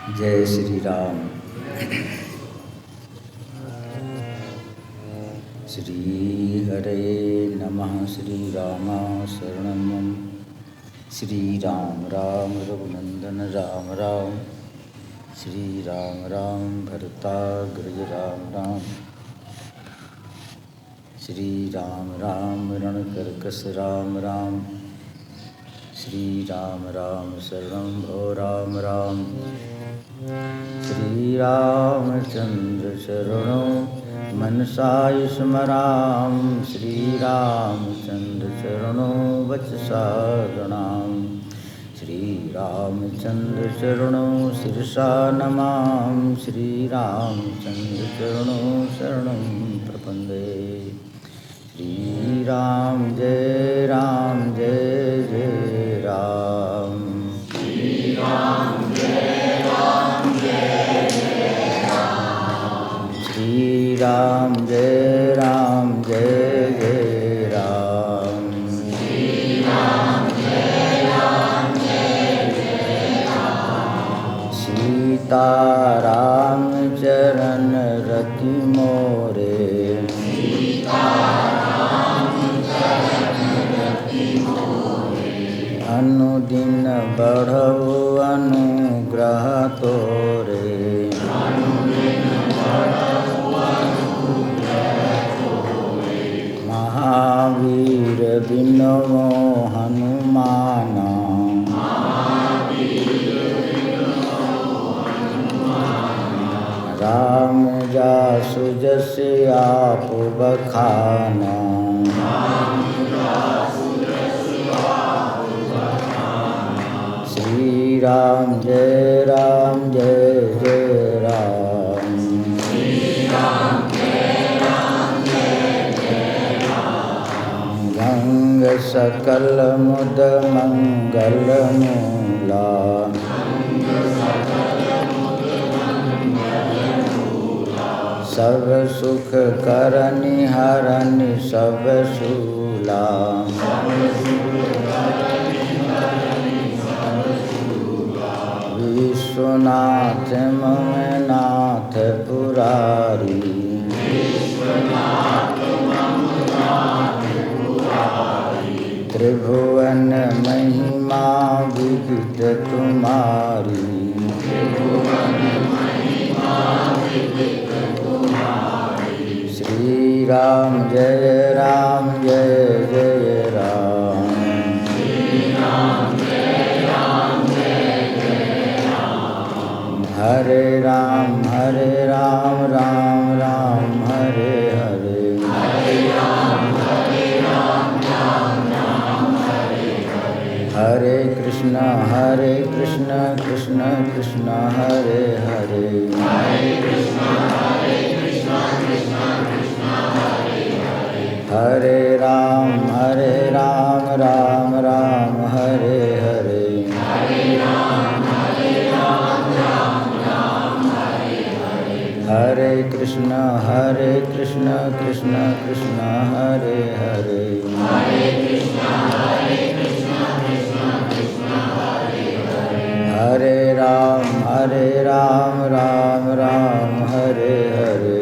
जय श्री राम। श्री हरे नमः। श्री राम शरणं मम। श्री राम राम रघुनंदन राम राम। श्री राम राम भरताग्रज राम राम। श्री राम राम रणकर्कश राम राम। श्री राम राम शरणं भो राम राम। श्री रामचंद्र चरणों मनसाय स्मराम। श्री रामचंद्र चरणों वचसा प्रणाम। श्री रामचंद्र चरणों शिरसा नमाम। श्री रामचंद्र चरणों शरणं प्रपन्ने। श्री राम जय जय राम। श्री राम जय राम। श्री राम जय राम जय राम। श्री राम जय राम। सीता राम चरण रति मोरे। अनुदिन बढ़ऊ अनुग्रह तोरे। महावीर बिनवो हनुमाना। राम जासु जस आप बखाना। श्री राम जय जय राम। श्री राम जय राम। गंग सकल मुद मंगल मूला। सब सुख करनि हरनि सब शूला। विश्वनाथ मम नाथ पुरारी। त्रिभुवन महिमा विदित तुम्हारी। श्री राम जय जय राम। हरे राम राम राम हरे हरे। हरे कृष्ण कृष्ण कृष्ण हरे हरे। हरे राम राम राम हरे हरे। हरे कृष्ण कृष्ण कृष्ण हरे हरे। हरे राम राम हरे हरे।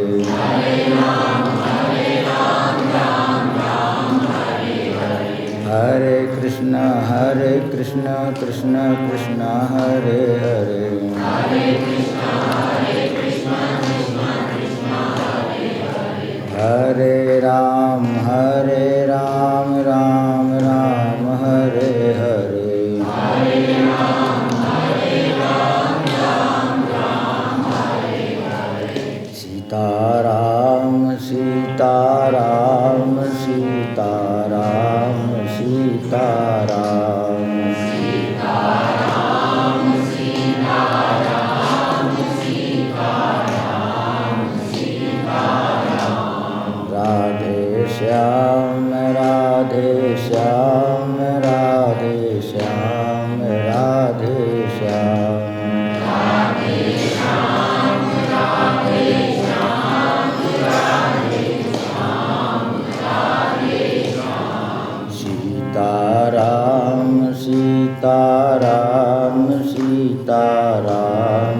हरे कृष्ण कृष्ण कृष्ण हरे हरे। हरे राम राम राम हरे हरे। सीताराम सीताराम सीताराम सीताराम। राधे श्याम राधे श्याम राधे श्याम राधे श्याम। सीताराम सीताराम सीताराम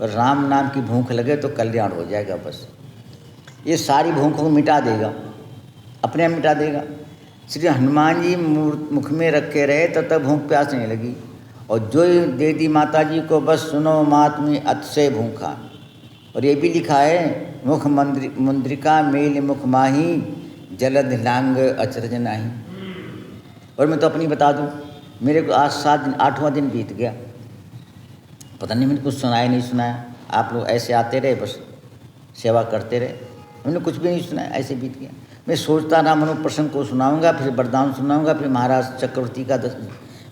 पर राम नाम की भूख लगे तो कल्याण हो जाएगा। बस ये सारी भूखों को मिटा देगा, अपने आप मिटा देगा। श्री हनुमान जी मुख में रखे रहे तब तक भूख प्यास नहीं लगी। और जो दे दी माता जी को, बस सुनो मात में अतिशय भूखा। और ये भी लिखा है, मुख मुद्रिका मेल मुख माही, जलद लांग अचरज नाही। और मैं तो अपनी बता दूं, मेरे को आज 7 दिन 8वां दिन बीत गया, पता नहीं मैंने कुछ सुनाया नहीं सुनाया। आप लोग ऐसे आते रहे, बस सेवा करते रहे, मैंने कुछ भी नहीं सुनाया, ऐसे बीत गया। मैं सोचता रहा मनो प्रसंग को सुनाऊंगा, फिर वरदान सुनाऊंगा, फिर महाराज चक्रवर्ती का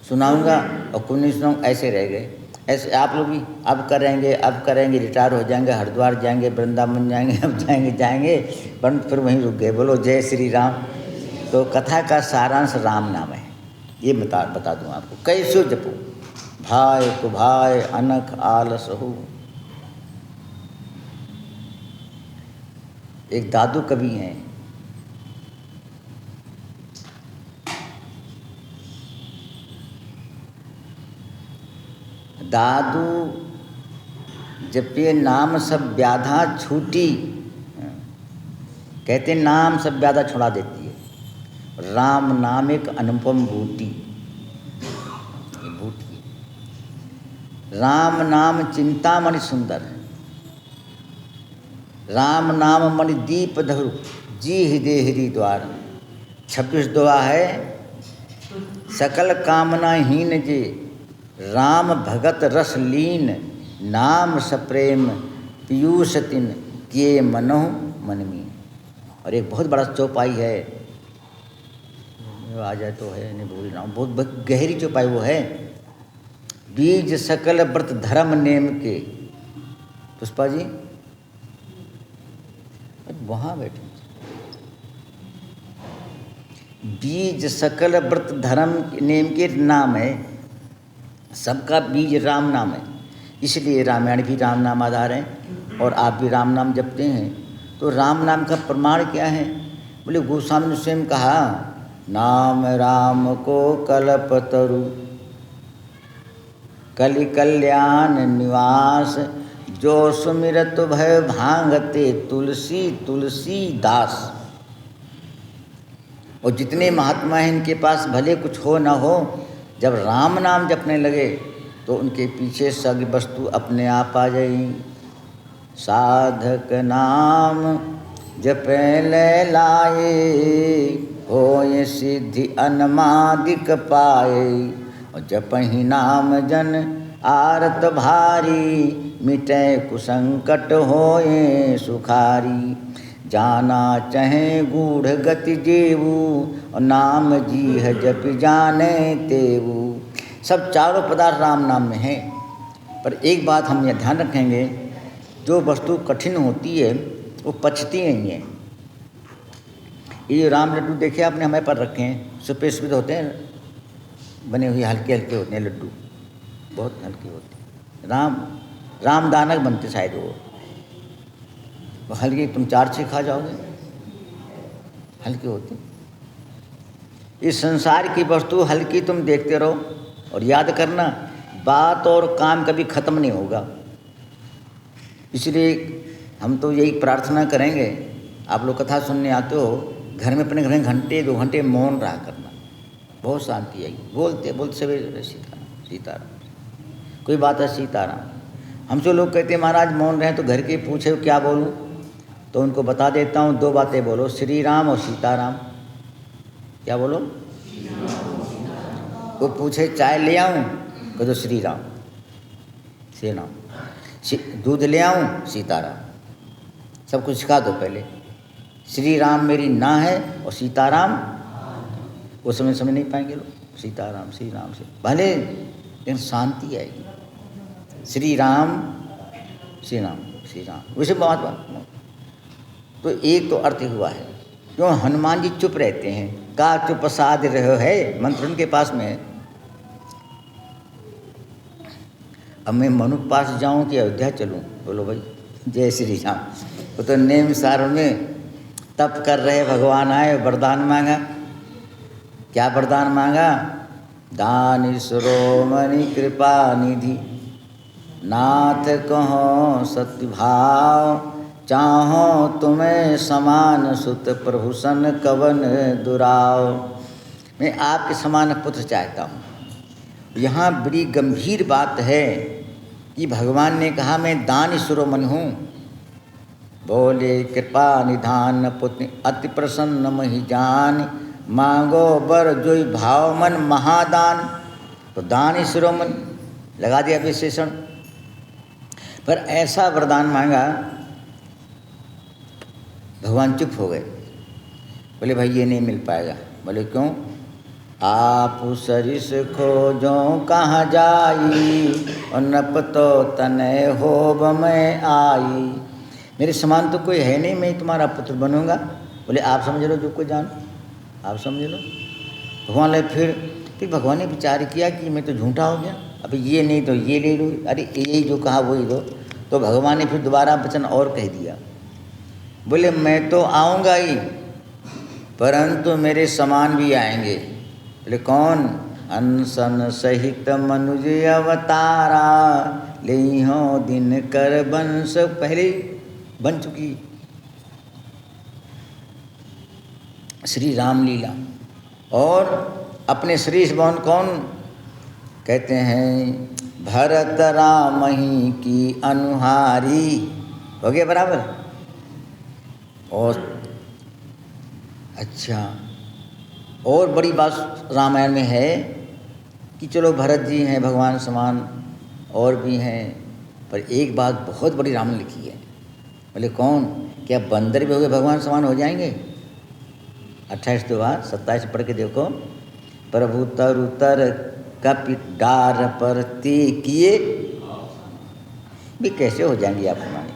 सुनाऊंगा और कुछ नहीं सुनाऊंगा, ऐसे रह गए। ऐसे आप लोग भी अब करेंगे, रिटायर हो जाएंगे, हरिद्वार जाएंगे, वृंदावन जाएंगे, अब जाएंगे पर फिर वहीं रुक गए। बोलो जय श्री राम। तो कथा का सारांश राम नाम है, ये बता दूँ आपको। कैसे जपो भाई को भाई अनख आलस हो। एक दादू कवि हैं, दादू जपे नाम सब व्याधा छूटी, कहते नाम सब व्याधा छुड़ा देती है। राम नाम एक अनुपम बूटी, राम नाम चिंतामणि सुंदर, राम नाम मणि दीप धरु, जी हृदय हृदय द्वार। 26 दुआ है, सकल कामना हीन जे, राम भगत रस लीन, नाम सप्रेम पीयूष तिन, किए मनो मन में। और एक बहुत बड़ा चौपाई है, आ जाए तो है, नहीं भूल रहा हूँ, बहुत गहरी चौपाई वो है। बीज सकल व्रत धर्म नेम के, पुष्पा जी वहाँ बैठे। बीज सकल व्रत धर्म नेम के नाम है, सबका बीज राम नाम है, इसलिए रामायण भी राम नाम आधार है। और आप भी राम नाम जपते हैं, तो राम नाम का प्रमाण क्या है? बोले गोस्वामी ने स्वयं कहा, नाम राम को कल्पतरु, कलि कल्याण निवास, जो सुमिरत भय भांगते, तुलसी तुलसी दास। और जितने महात्मा हैं इनके पास भले कुछ हो ना हो, जब राम नाम जपने लगे तो उनके पीछे सग वस्तु अपने आप आ जाई। साधक नाम जपे ले लाए, होय सिद्धि अनमादिक पाए। और जपहि नाम जन आरत भारी, मिटे कुसंकट होए सुखारी। जाना चहे गूढ़ गति जेऊ, और नाम जी है जप जाने तेऊ। सब चारों पदार्थ राम नाम में हैं। पर एक बात हम यह ध्यान रखेंगे, जो वस्तु कठिन होती है वो पचती नहीं है। ये राम लड्डू देखे आपने हमारे पर रखे हैं, सुपेस्पित होते हैं, बने हुए हल्के हल्के होते हैं लड्डू, बहुत हल्के होते हैं। रामदानक बनते शायद वो हल्के, तुम 4-6 खा जाओगे, हल्के होते। इस संसार की वस्तु हल्की तुम देखते रहो, और याद करना बात और काम कभी खत्म नहीं होगा। इसलिए हम तो यही प्रार्थना करेंगे, आप लोग कथा सुनने आते हो, घर में अपने घर में घंटे 2 घंटे मौन रहा करना, बहुत शांति आएगी। बोलते बोलते सवेरे सीताराम सीताराम, कोई बात है सीताराम। हमसे लोग कहते हैं महाराज मौन रहे तो घर के पूछे क्या बोलूं, तो उनको बता देता हूँ 2 बातें बोलो, श्री राम और सीताराम। क्या बोलो? वो पूछे चाय ले आऊँ, कह दो श्री राम, श्री राम। दूध ले आऊँ, सीताराम। सब कुछ सिखा दो पहले। श्री राम मेरी ना है और सीताराम वो समझ नहीं पाएंगे लोग। सीताराम श्री राम से भले, लेकिन शांति आएगी। श्री राम श्री राम श्री राम, वैसे बात। तो एक तो अर्थ हुआ है, क्यों हनुमान जी चुप रहते हैं, का चुप साध रहे है, मंत्र उनके पास में है। अब मैं मनु के पास जाऊं कि अयोध्या चलूं? बोलो भाई जय श्री राम। वो तो नेम सारों में तप कर रहे भगवान आए, वरदान मांगा। क्या वरदान मांगा? दान शिरोमणि कृपा निधि, नाथ कहो सत्य भाव, चाहो तुम्हें समान सुत प्रभु सन कवन दुराव। मैं आपके समान पुत्र चाहता हूँ। यहाँ बड़ी गंभीर बात है कि भगवान ने कहा मैं दान शिरोमणि हूँ। बोले कृपा निधान पुत्र अति प्रसन्न महि जान, मांगो बर जोई भाव मन महादान। तो दान शिरोमणि लगा दिया विशेषण। पर ऐसा वरदान मांगा, भगवान चुप हो गए। बोले भाई ये नहीं मिल पाएगा। बोले क्यों? आप सरिस खोजो कहाँ जाई, और नपतो तनय होब में आई। मेरे समान तो कोई है नहीं, मैं तुम्हारा पुत्र बनूंगा। बोले आप समझ लो जो कोई जान, आप समझ लो। भगवान ले फिर भगवान ने विचार किया कि मैं तो झूठा हो गया, अब ये नहीं तो ये ले लो, अरे यही जो कहा वही दो। तो भगवान ने फिर दोबारा वचन और कह दिया। बोले मैं तो आऊँगा ही, परंतु मेरे समान भी आएंगे। बोले कौन? अनसन सहित मनुज अवतारा, लेहो दिन कर वंश। पहले बन चुकी श्री रामलीला। और अपने श्रीश भवन कौन कहते हैं? भरत राम ही की अनुहारी। हो गया बराबर। और अच्छा, और बड़ी बात रामायण में है कि चलो भरत जी हैं भगवान समान, और भी हैं, पर एक बात बहुत बड़ी राम ने लिखी है। बोले कौन? क्या बंदर भी हो गए भगवान समान हो जाएंगे? 28 दोबार 27 पढ़ के देखो। प्रभु तरु तर कपि डार पर ते किए, भी कैसे हो जाएंगे आप हमारे?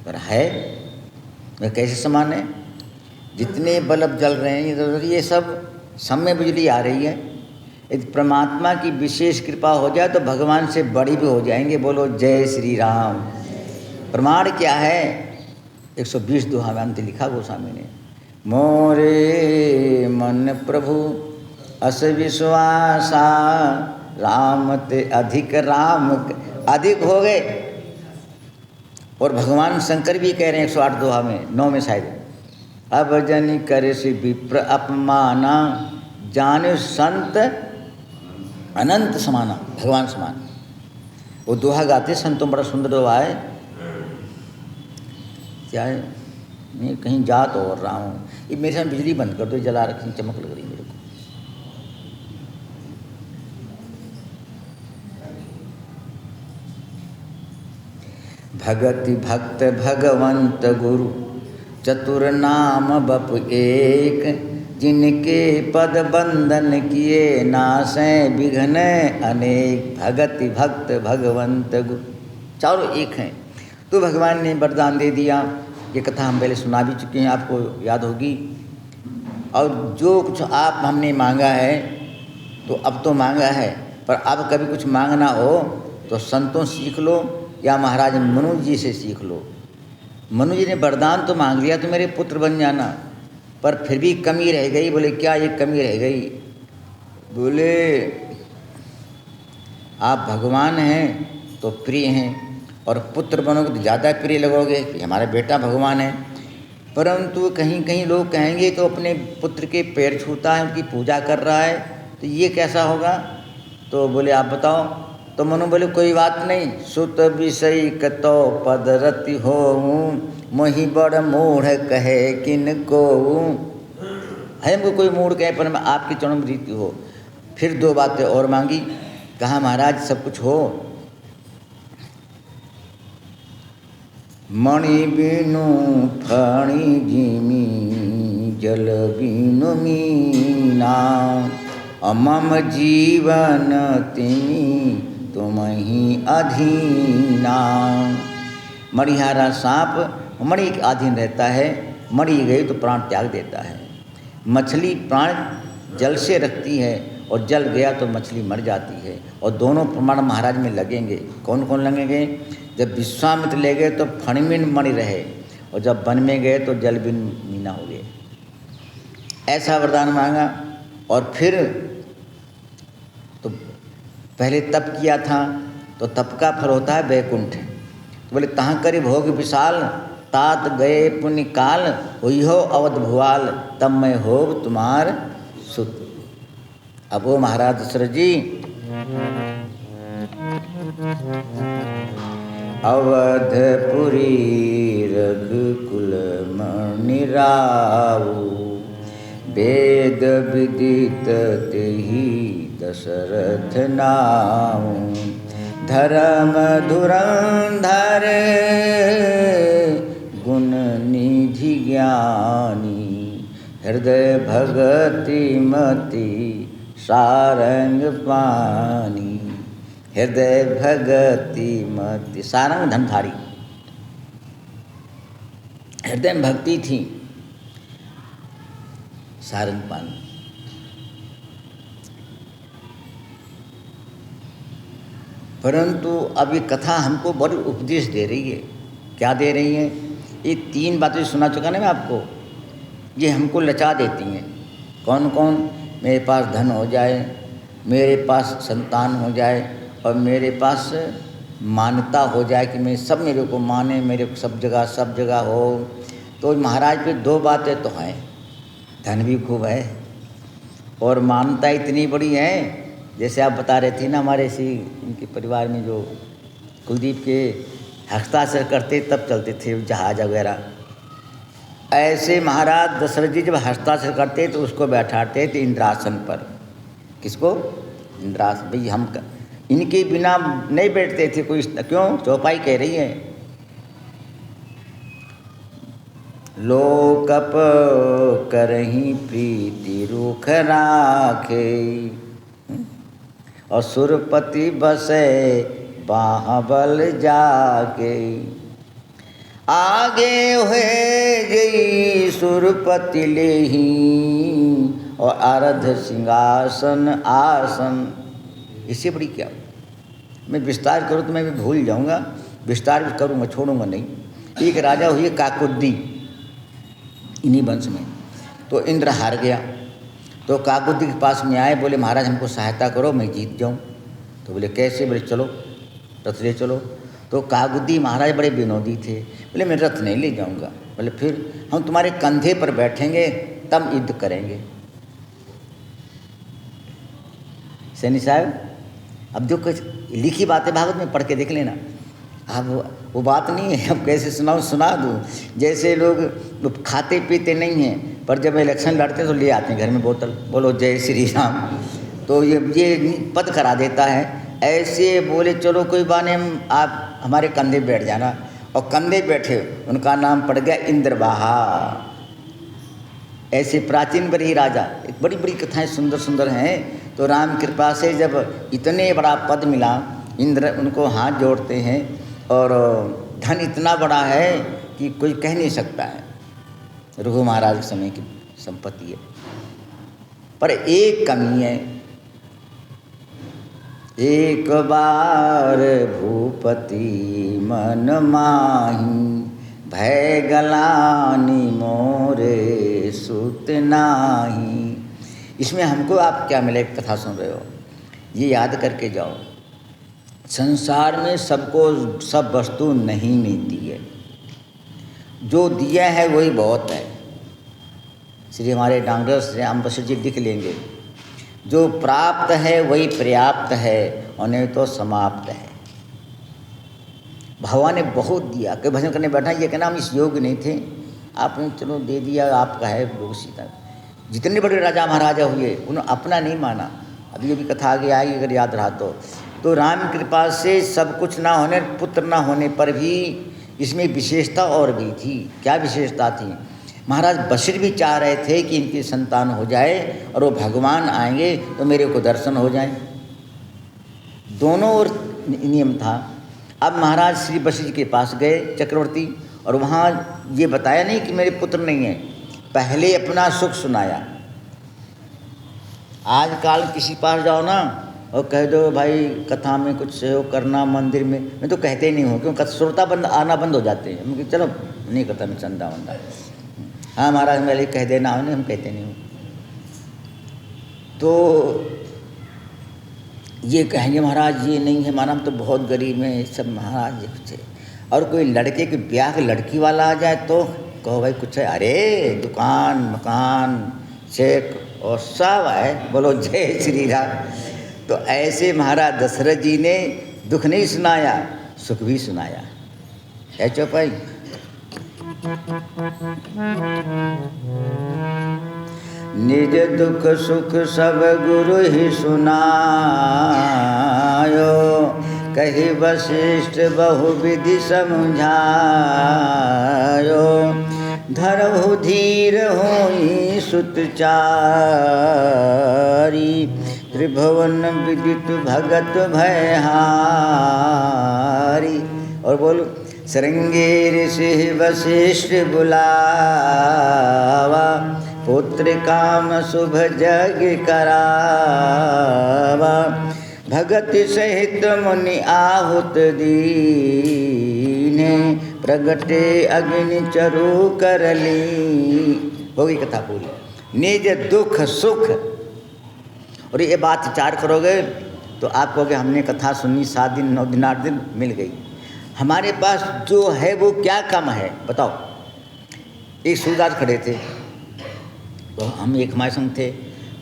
पर है वे कैसे समान है? जितने बल्ब जल रहे हैं ये सब समय बिजली आ रही है। यदि परमात्मा की विशेष कृपा हो जाए तो भगवान से बड़ी भी हो जाएंगे। बोलो जय श्री राम। प्रमाण क्या है? 120 दोहा में अंत लिखा गोस्वामी ने। मोरे मन प्रभु अस विश्वासा, राम ते अधिक राम अधिक हो गए। और भगवान शंकर भी कह रहे हैं 108 दोहा में 9 में शायद, अब जनि करे से विप्र अपमाना, जाने संत अनंत समाना। भगवान समान वो दोहा गाते संतों, बड़ा सुंदर दोहा है। क्या है? मैं कहीं जा तो और रहा हूँ, ये मेरे साथ बिजली बंद कर दो, जला रखी, चमक लग रही मेरे को। भगति भक्त भगवंत गुरु, चतुर नाम बप एक, जिनके पद बंधन किए, नासै विघ्न अनेक। भगति भक्त भगवंत गुरु, चारों एक हैं। तो भगवान ने वरदान दे दिया। ये कथा हम पहले सुना भी चुके हैं, आपको याद होगी। और जो कुछ आप हमने मांगा है तो अब तो मांगा है, पर अब कभी कुछ मांगना हो तो संतों सीख लो या महाराज मनु जी से सीख लो। मनु जी ने वरदान तो मांग लिया तो मेरे पुत्र बन जाना, पर फिर भी कमी रह गई। बोले क्या ये कमी रह गई? बोले आप भगवान हैं तो प्रिय हैं, और पुत्र बनोगे तो ज़्यादा प्रिय लगोगे कि हमारा बेटा भगवान है। परंतु कहीं कहीं लोग कहेंगे तो अपने पुत्र के पैर छूता है, उनकी पूजा कर रहा है, तो ये कैसा होगा? तो बोले आप बताओ। तो मनु बोले कोई बात नहीं, सुत विषय कतो पद रति हो, मोहि बड़ मूढ़ कहे किन को। है मुझे कोई मूढ़ कहे, पर मैं आपकी चरणों में रीति हो। फिर 2 बातें और मांगी। कहा महाराज सब कुछ हो, मणि बिनु फणी जिमी, जल बिनु मीना, मम जीवन तिमी तुमहि अधीना। मणिहारा सांप मणि के अधीन रहता है, मणि गई तो प्राण त्याग देता है। मछली प्राण जल से रखती है और जल गया तो मछली मर जाती है। और दोनों प्रमाण महाराज में लगेंगे। कौन कौन लगेंगे? जब विश्वामित्र ले गए तो फणिमिन मणि रहे, और जब वन में गए तो जल बिन मीना हो गए। ऐसा वरदान मांगा। और फिर तो पहले तप किया था तो तप का फल होता है वैकुंठ। तो बोले तहाँ करी भोग विशाल, तात गए पुण्य काल, हुई हो अवध भुआल, तब मैं होब तुम्हार सुत। अब वो महाराज दशरथ जी अवधपुरी रघुकुल मणि राऊ, वेद विदित तेहि दशरथ नाऊ, धर्म धुरंधर गुण निधि ज्ञानी, हृदय भगति मति सारंग पानी, हृदय भगति मति सारंग धनधारी। हृदय में भक्ति थी, सारंग पानी। परंतु अब ये कथा हमको बड़ी उपदेश दे रही है। क्या दे रही है? ये 3 बातें सुना चुका ना मैं आपको, ये हमको लचा देती हैं। कौन कौन? मेरे पास धन हो जाए, मेरे पास संतान हो जाए, और मेरे पास मान्यता हो जाए कि मैं सब मेरे को माने, मेरे को सब जगह हो। तो महाराज पे 2 बातें तो हैं, धन भी खूब है और मान्यता इतनी बड़ी है। जैसे आप बता रहे थे ना, हमारे इसी इनके परिवार में जो कुलदीप के हस्ताक्षर करते तब चलते थे जहाज वगैरह, ऐसे महाराज दशरथ जी जब हस्ताक्षर करते तो उसको बैठाते थे इंद्रासन पर। किसको? इंद्रासन। भाई हम इनके बिना नहीं बैठते थे कोई। क्यों? चौपाई कह रही है, लोकप करही प्रीति रूख राखे, और सुरपति बसे बाहबल जाके, आगे हुए जई सुरपति लेही, और आरध सिंहासन आसन। इससे बड़ी क्या? मैं विस्तार करूँ तो मैं भी भूल जाऊँगा, विस्तार भी करूँगा, छोड़ूंगा नहीं। एक राजा हुई काकुद्दी, इन्हीं वंश में। तो इंद्र हार गया, तो काकुद्दी के पास में आए, बोले महाराज हमको सहायता करो, मैं जीत जाऊँ। तो बोले कैसे? बोले चलो रथ ले चलो। तो काकुद्दी महाराज बड़े विनोदी थे, बोले मैं रथ नहीं ले जाऊँगा। बोले फिर? हम तुम्हारे कंधे पर बैठेंगे तब युद्ध करेंगे। सैनी साहब, अब जो कुछ लिखी बातें भागवत में पढ़ के देख लेना। अब वो बात नहीं है, अब कैसे सुनाऊँ? सुना दूँ। जैसे लोग खाते पीते नहीं हैं, पर जब इलेक्शन लड़ते तो ले आते हैं घर में बोतल, बोलो जय श्री राम, तो ये पद करा देता है। ऐसे बोले चलो कोई बाने, आप हमारे कंधे बैठ जाना, और कंधे बैठे, उनका नाम पड़ गया इंद्रबाहा। ऐसे प्राचीन बड़ी राजा, एक बड़ी बड़ी कथाएं सुंदर सुंदर हैं। तो राम कृपा से जब इतने बड़ा पद मिला, इंद्र उनको हाथ जोड़ते हैं, और धन इतना बड़ा है कि कोई कह नहीं सकता है। रघु महाराज के समय की संपत्ति है, पर एक कमी है। एक बार भूपति मन माही, भय गलानी मोरे सुत नाही। इसमें हमको आप क्या मिले? कथा सुन रहे हो, ये याद करके जाओ, संसार में सबको सब वस्तु नहीं मिलती है, जो दिया है वही बहुत है। श्री हमारे डांगरस श्री अम्बेडकर जी लिख लेंगे, जो प्राप्त है वही पर्याप्त है, और नहीं तो समाप्त है। भगवान ने बहुत दिया। कोई भजन करने बैठा, ये कहना हम इस योग्य नहीं थे, आपने चलो दे दिया, आपका है लोग सीता। जितने बड़े राजा महाराजा हुए उन्होंने अपना नहीं माना। अभी ये भी कथा आगे आएगी अगर याद रहा तो राम कृपा से सब कुछ ना होने, पुत्र ना होने पर भी इसमें विशेषता और भी थी। क्या विशेषता थी? महाराज वशिष्ठ भी चाह रहे थे कि इनकी संतान हो जाए और वो भगवान आएंगे तो मेरे को दर्शन हो जाए। दोनों ओर नियम था। अब महाराज श्री वशिष्ठ के पास गए चक्रवर्ती, और वहाँ ये बताया नहीं कि मेरे पुत्र नहीं है, पहले अपना सुख सुनाया। आजकल किसी पास जाओ ना और कह दो भाई कथा में कुछ सहयोग करना मंदिर में, मैं तो कहते ही नहीं हूँ, क्योंकि श्रोता बंद आना बंद हो जाते हैं। हम चलो नहीं करता मैं चंदा वंदा, हाँ महाराज मेरे कह देना, हम कहते नहीं हूँ। तो ये कहेंगे महाराज ये नहीं है, हमारा हम तो बहुत गरीब हैं, सब महाराज ये कुछ है। और कोई लड़के के ब्याह के लड़की वाला आ जाए तो कहो भाई कुछ है, अरे दुकान मकान चेक और सब है, बोलो जय श्री राम। तो ऐसे महाराज दशरथ जी ने दुख नहीं सुनाया, सुख भी सुनाया है चौपाई। निज दुख सुख सब गुरु ही सुनायो, कही वशिष्ठ बहुविधि समझायो। धरहु धीर होई सुत चारी, त्रिभुवन विदित भगत भयहारी। और बोलो श्रृंगी ऋषि वशिष्ठ बुलावा, पुत्र काम शुभ जग करावा। भगत सहित मुनि आहुत दीने, प्रगटे अग्नि चरु करली। होगी कथा पूरी। निज दुख सुख, और ये बात विचार करोगे तो आप कहोगे हमने कथा सुनी 7 दिन 9 दिन 8 दिन मिल गई। हमारे पास जो है वो क्या कम है बताओ। एक सूरदास खड़े थे तो हम एक हमारे संग थे,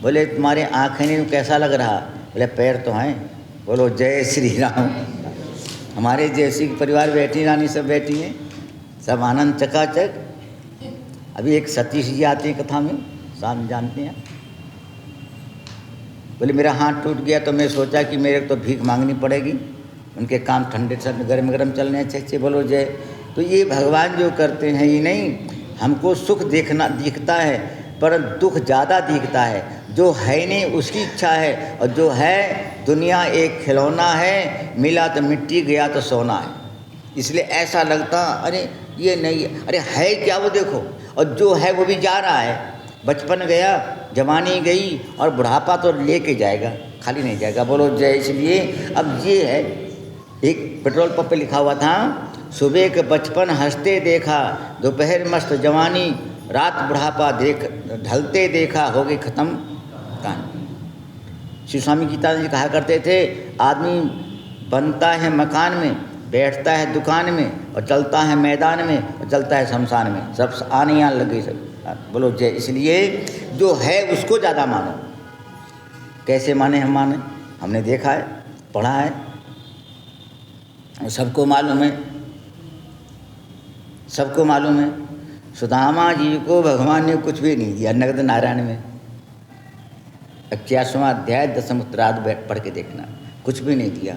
बोले तुम्हारे आँखें नहीं कैसा लग रहा, बोले पैर तो हैं, बोलो जय श्री राम। हमारे जैसी परिवार बैठी, रानी सब बैठी हैं, सब आनंद चकाचक। अभी एक सतीश जी आते हैं कथा में, साथ जानते हैं। बोले मेरा हाथ टूट गया तो मैं सोचा कि मेरे को तो भीख मांगनी पड़ेगी, उनके काम ठंडे ठंडे गरम गरम चलने अच्छे अच्छे, बोलो जय। तो ये भगवान जो करते हैं ये नहीं, हमको सुख देखना दिखता है पर दुख ज़्यादा दिखता है। जो है नहीं उसकी इच्छा है, और जो है दुनिया एक खिलौना है, मिला तो मिट्टी गया तो सोना है। इसलिए ऐसा लगता अरे ये नहीं है, अरे है क्या वो देखो। और जो है वो भी जा रहा है, बचपन गया जवानी गई और बुढ़ापा तो लेके जाएगा, खाली नहीं जाएगा, बोलो जय। इसलिए अब ये है, एक पेट्रोल पंप पे लिखा हुआ था, सुबह के बचपन हंसते देखा, दोपहर मस्त जवानी, रात बुढ़ापा देख ढलते देखा, हो गई खत्म कहानी। श्री स्वामी गीतानंद जी कहा करते थे, आदमी बनता है मकान में, बैठता है दुकान में, और चलता है मैदान में, और चलता है शमशान में। सब आने यहाँ लग गई सब, बोलो जय। इसलिए जो है उसको ज़्यादा मानो। कैसे माने हम माने, हमने देखा है, पढ़ा है, सबको मालूम है, सबको मालूम है। सुदामा जी को भगवान ने कुछ भी नहीं दिया, नगद नारायण में 81वां अध्याय 10 उत्तरार्ध पढ़ के देखना, कुछ भी नहीं दिया।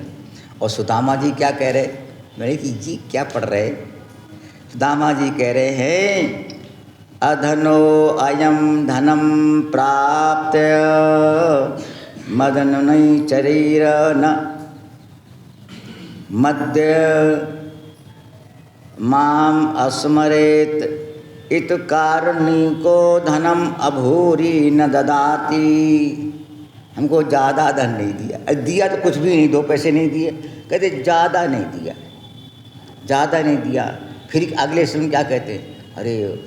और सुदामा जी क्या कह रहे, मैंने कि जी क्या पढ़ रहे, सुदामा जी कह रहे हैं, अधनो अयम धनम प्राप्त मदन नहीं चरीर न मध्य माम अस्मरेत इत कारुणिको धनम अभूरी न ददाती। हमको ज़्यादा धन नहीं दिया, दिया तो कुछ भी नहीं, 2 पैसे नहीं दिए, कहते ज़्यादा नहीं दिया, ज़्यादा नहीं दिया। फिर अगले समय क्या कहते, अरे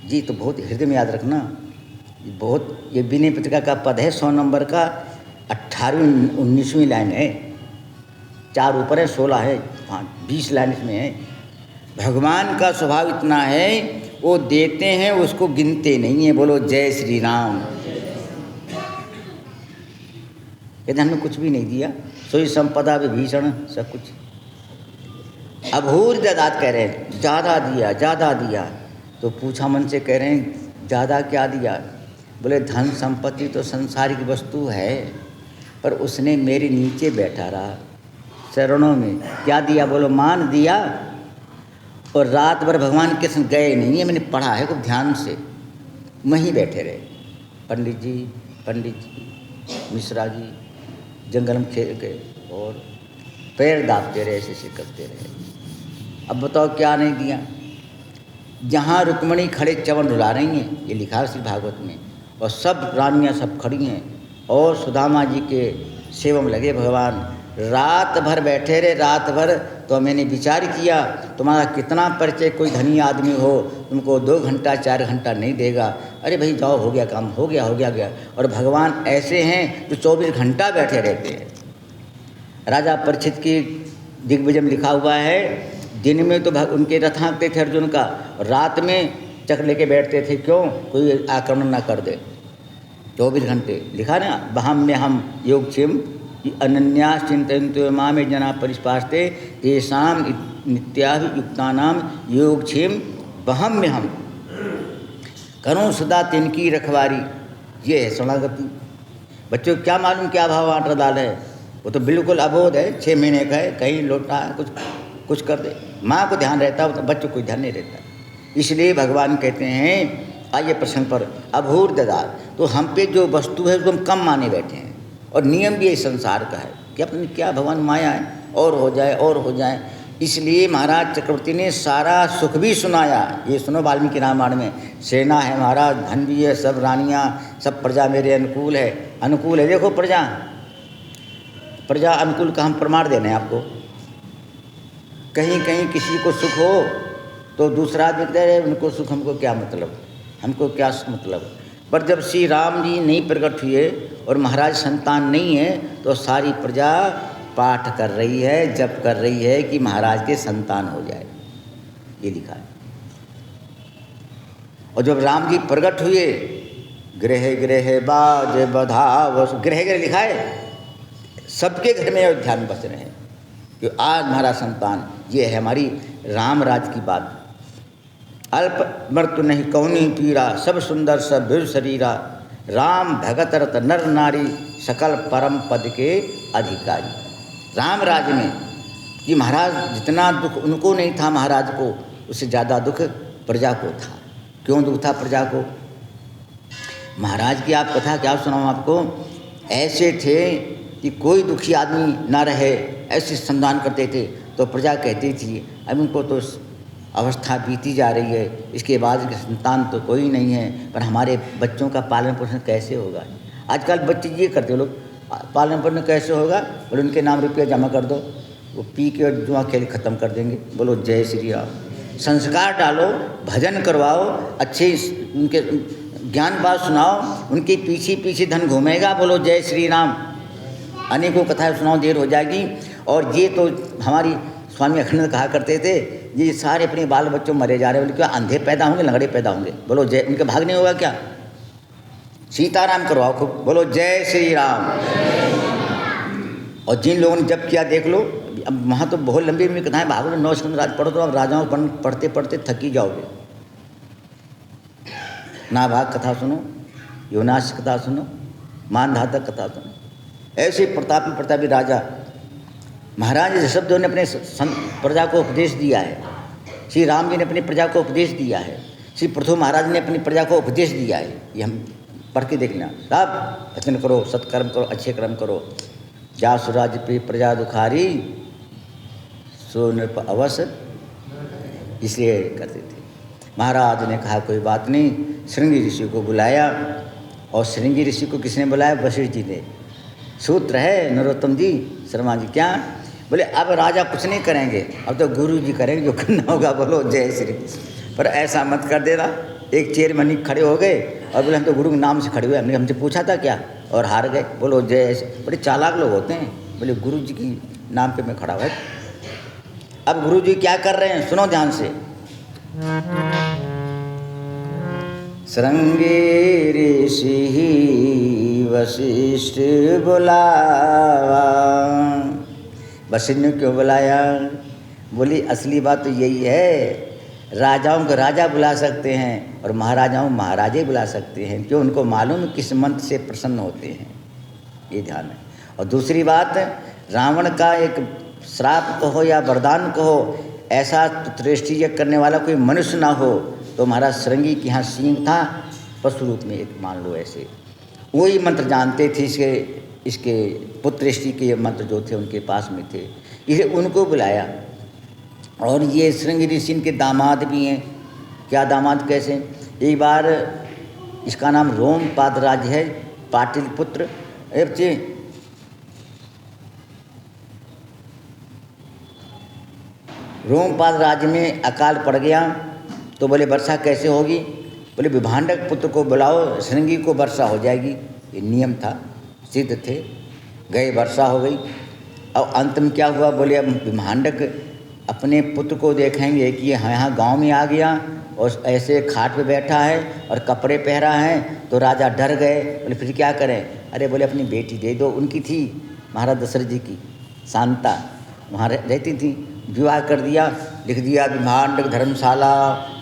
जी तो बहुत हृदय में याद रखना, बहुत ये विनय पत्रिका का पद है 100 नंबर का 18वीं 19वीं लाइन है, 4 ऊपर है 16 है, 20 लाइन इसमें है। भगवान का स्वभाव इतना है, वो देते हैं उसको गिनते नहीं है, बोलो जय श्री राम। कहते हमने कुछ भी नहीं दिया, सोई संपदा विभीषण सब कुछ। अभूर ददात कह रहे हैं, ज़्यादा दिया ज़्यादा दिया। तो पूछा मन से, कह रहे हैं ज़्यादा क्या दिया, बोले धन संपत्ति तो संसारिक वस्तु है, पर उसने मेरे नीचे बैठा रहा चरणों में। क्या दिया, बोलो मान दिया। और रात भर भगवान के संग गए नहीं है, मैंने पढ़ा है खूब ध्यान से, वहीं बैठे रहे। पंडित जी मिश्रा जी जंगल में खेल के और पैर दाबते रहे, ऐसे करते रहे। अब बताओ क्या नहीं दिया। जहाँ रुक्मणी खड़े चवन रुला रही हैं, ये लिखा है श्री भागवत में, और सब रानियाँ सब खड़ी हैं, और सुदामा जी के सेवा में लगे भगवान। रात भर बैठे रहे, रात भर। तो मैंने विचार किया तुम्हारा कितना परिचय, कोई धनी आदमी हो तुमको 2 घंटा 4 घंटा नहीं देगा। अरे भाई जाओ, हो गया काम, हो गया। और भगवान ऐसे हैं जो 24 घंटा बैठे रहते हैं। राजा परीक्षित की दिग्विजय में लिखा हुआ है, दिन में तो उनके रथ हाँकते थे अर्जुन का, रात में चक्र लेके बैठते थे, क्यों? कोई आक्रमण ना कर दे। 24 घंटे लिखा ना, बहम में हम योगक्षेम अनन्या चिंतयन्तो मामे जना परिस्पास्ते तेषाम नित्याभियुक्तानाम योगक्षेम बहम में हम करूँ सदा तिनकी रखवारी। ये है शरणागति। बच्चों क्या मालूम क्या भाव आटा दाल है, वो तो बिल्कुल अबोध है, 6 महीने का है, कहीं लौटा है, कुछ कर दे। माँ को ध्यान रहता है तो बच्चों को ध्यान नहीं रहता। इसलिए भगवान कहते हैं, आइए प्रसंग पर, अभूर ददार। तो हम पे जो वस्तु है उसको हम कम माने बैठे हैं, और नियम भी इस संसार का है कि अपनी क्या भगवान माया है, और हो जाए। इसलिए महाराज चक्रवर्ती ने सारा सुख भी सुनाया। ये सुनो वाल्मीकि रामायण में, सेना है महाराज, धन भी है, सब रानियाँ, सब प्रजा मेरे अनुकूल है। देखो प्रजा अनुकूल का हम प्रमाण दे रहे हैं आपको। कहीं किसी को सुख हो तो दूसरा आदमी कहते हैं उनको सुख, हमको क्या मतलब। पर जब श्री राम जी नहीं प्रकट हुए और महाराज संतान नहीं है, तो सारी प्रजा पाठ कर रही है, जप कर रही है कि महाराज के संतान हो जाए। ये लिखा है। और जब राम जी प्रकट हुए, गृह बाज बधाव, गृह लिखा है, सबके घर में अयोध्या में बस रहे हैं कि आज हमारा संतान। ये है हमारी राम राज की बात। अल्प मृत्यु नहीं कौनी पीड़ा, सब सुंदर सब वीर शरीरा, राम भगत रत नर नारी, सकल परम पद के अधिकारी। राम राज में कि महाराज जितना दुख उनको नहीं था महाराज को, उससे ज़्यादा दुख प्रजा को था। क्यों दुख था प्रजा को? महाराज की आप कथा क्या सुनाऊँ आपको। ऐसे थे कि कोई दुखी आदमी ना रहे, ऐसे संधान करते थे। तो प्रजा कहती थी अब इनको तो अवस्था बीती जा रही है, इसके बाद के संतान तो कोई नहीं है, पर हमारे बच्चों का पालन पोषण कैसे होगा। आजकल बच्चे ये करते लोग, पालन पोषण कैसे होगा, बोले उनके नाम रुपया जमा कर दो, वो पी के और जुआ खेल ख़त्म कर देंगे। बोलो जय श्री राम। संस्कार डालो, भजन करवाओ, अच्छे उनके ज्ञान बात सुनाओ, उनके पीछे धन घूमेगा। बोलो जय श्री राम। अनेकों कथाएं सुनाओ, देर हो जाएगी। और ये तो हमारी स्वामी अखंड कहा करते थे, ये सारे अपने बाल बच्चों मरे जा रहे हैं। बोले क्या अंधे पैदा होंगे, लंगड़े पैदा होंगे। बोलो जय, उनके भाग नहीं होगा क्या? सीताराम करवाओ खूब, बोलो जय श्री राम। और जिन लोगों ने जब किया देख लो, अब वहाँ तो बहुत लंबी कथाएं, भागवत 9 स्कंद राज पढ़ो तो आप राजाओं पढ़ते पढ़ते थकी जाओगे। नाभाग कथा सुनो, योनाश कथा सुनो, मानधातक कथा सुनो। ऐसे प्रतापी राजा महाराज ऋषभदेव ने अपने प्रजा को उपदेश दिया है, श्री राम जी ने अपनी प्रजा को उपदेश दिया है, श्री पृथु महाराज ने अपनी प्रजा को उपदेश दिया है। ये हम पढ़ के देखना। सब यत्न करो, सत्कर्म करो, अच्छे कर्म करो। जा सुराज पे प्रजा दुखारी, सो नृप अवश्य, इसलिए करते थे। महाराज ने कहा कोई बात नहीं, श्रृंगी ऋषि को बुलाया। और श्रृंगी ऋषि को किसने बुलाया? वशिष्ठ जी ने। सूत्र है नरोत्तम जी, शर्मा जी। क्या बोले? अब राजा कुछ नहीं करेंगे, अब तो गुरु जी करेंगे जो करना होगा। बोलो जय श्री कृष्ण। पर ऐसा मत कर देना। एक चेयरमैन खड़े हो गए और बोले हम तो गुरु के नाम से खड़े हुए, हमने हमसे पूछा था क्या, और हार गए। बोलो जय श्री। बड़े चालाक लोग होते हैं। बोले गुरु जी की नाम पे मैं खड़ा हुआ। अब गुरु जी क्या कर रहे हैं, सुनो ध्यान से। श्रृंगी ऋषि वशिष्ठ बुलावा। वशिष्ठ ने क्यों बुलाया? बोली असली बात तो यही है, राजाओं को राजा बुला सकते हैं और महाराजाओं महाराजे बुला सकते हैं। क्यों? उनको मालूम किस मंत्र से प्रसन्न होते हैं, ये ध्यान है। और दूसरी बात, रावण का एक श्राप कहो या वरदान कहो, ऐसा पुत्रेष्टि यज्ञ करने वाला कोई मनुष्य ना हो। तो महाराज श्रृंगी के यहाँ सींग था पशु रूप में, एक मान लो ऐसे, वही मंत्र जानते थे। इसके पुत्रेष्टि के मंत्र जो थे उनके पास में थे, इसे उनको बुलाया। और ये श्रृंगी ऋषि के दामाद भी हैं। क्या दामाद कैसे? एक बार इसका नाम रोम पादराज है, पाटिल पुत्र। बच्चे रोमपाल राज्य में अकाल पड़ गया तो बोले वर्षा कैसे होगी? बोले विभांडक पुत्र को बुलाओ, श्रृंगी को वर्षा हो जाएगी। ये नियम था, सिद्ध थे। गए, वर्षा हो गई। अब अंत में क्या हुआ? बोले अब विभांडक अपने पुत्र को देखेंगे कि यहाँ गांव में आ गया और ऐसे खाट पे बैठा है और कपड़े पहरा है, तो राजा डर गए। बोले फिर क्या करें? अरे बोले अपनी बेटी दे दो। उनकी थी महाराज दशरथ जी की शांता, वहाँ रहती थी। विवाह कर दिया, लिख दिया विभांडक धर्मशाला,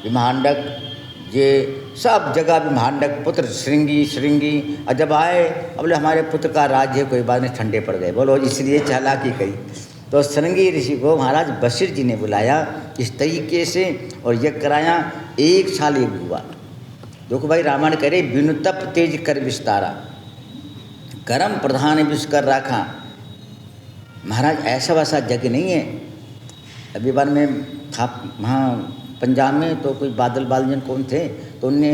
विभांडक ये सब जगह विभांडक पुत्र श्रृंगी श्रृंगी। और जब आए, अब बोले हमारे पुत्र का राज्य कोई बात नहीं, ठंडे पड़ गए। बोलो इसलिए चालाकी करी। तो श्रृंगी ऋषि को महाराज वशिष्ठ जी ने बुलाया इस तरीके से और यज्ञ कराया। 1 साल यज्ञ हुआ। देखो भाई, रामायण कह रहे बिनु तप तेज कर विस्तारा, कर्म प्रधान विष कर रखा। महाराज ऐसा वैसा यज्ञ नहीं है। अभी बार में था वहाँ पंजाब में, तो कोई बादल बालजन कौन थे, तो उनने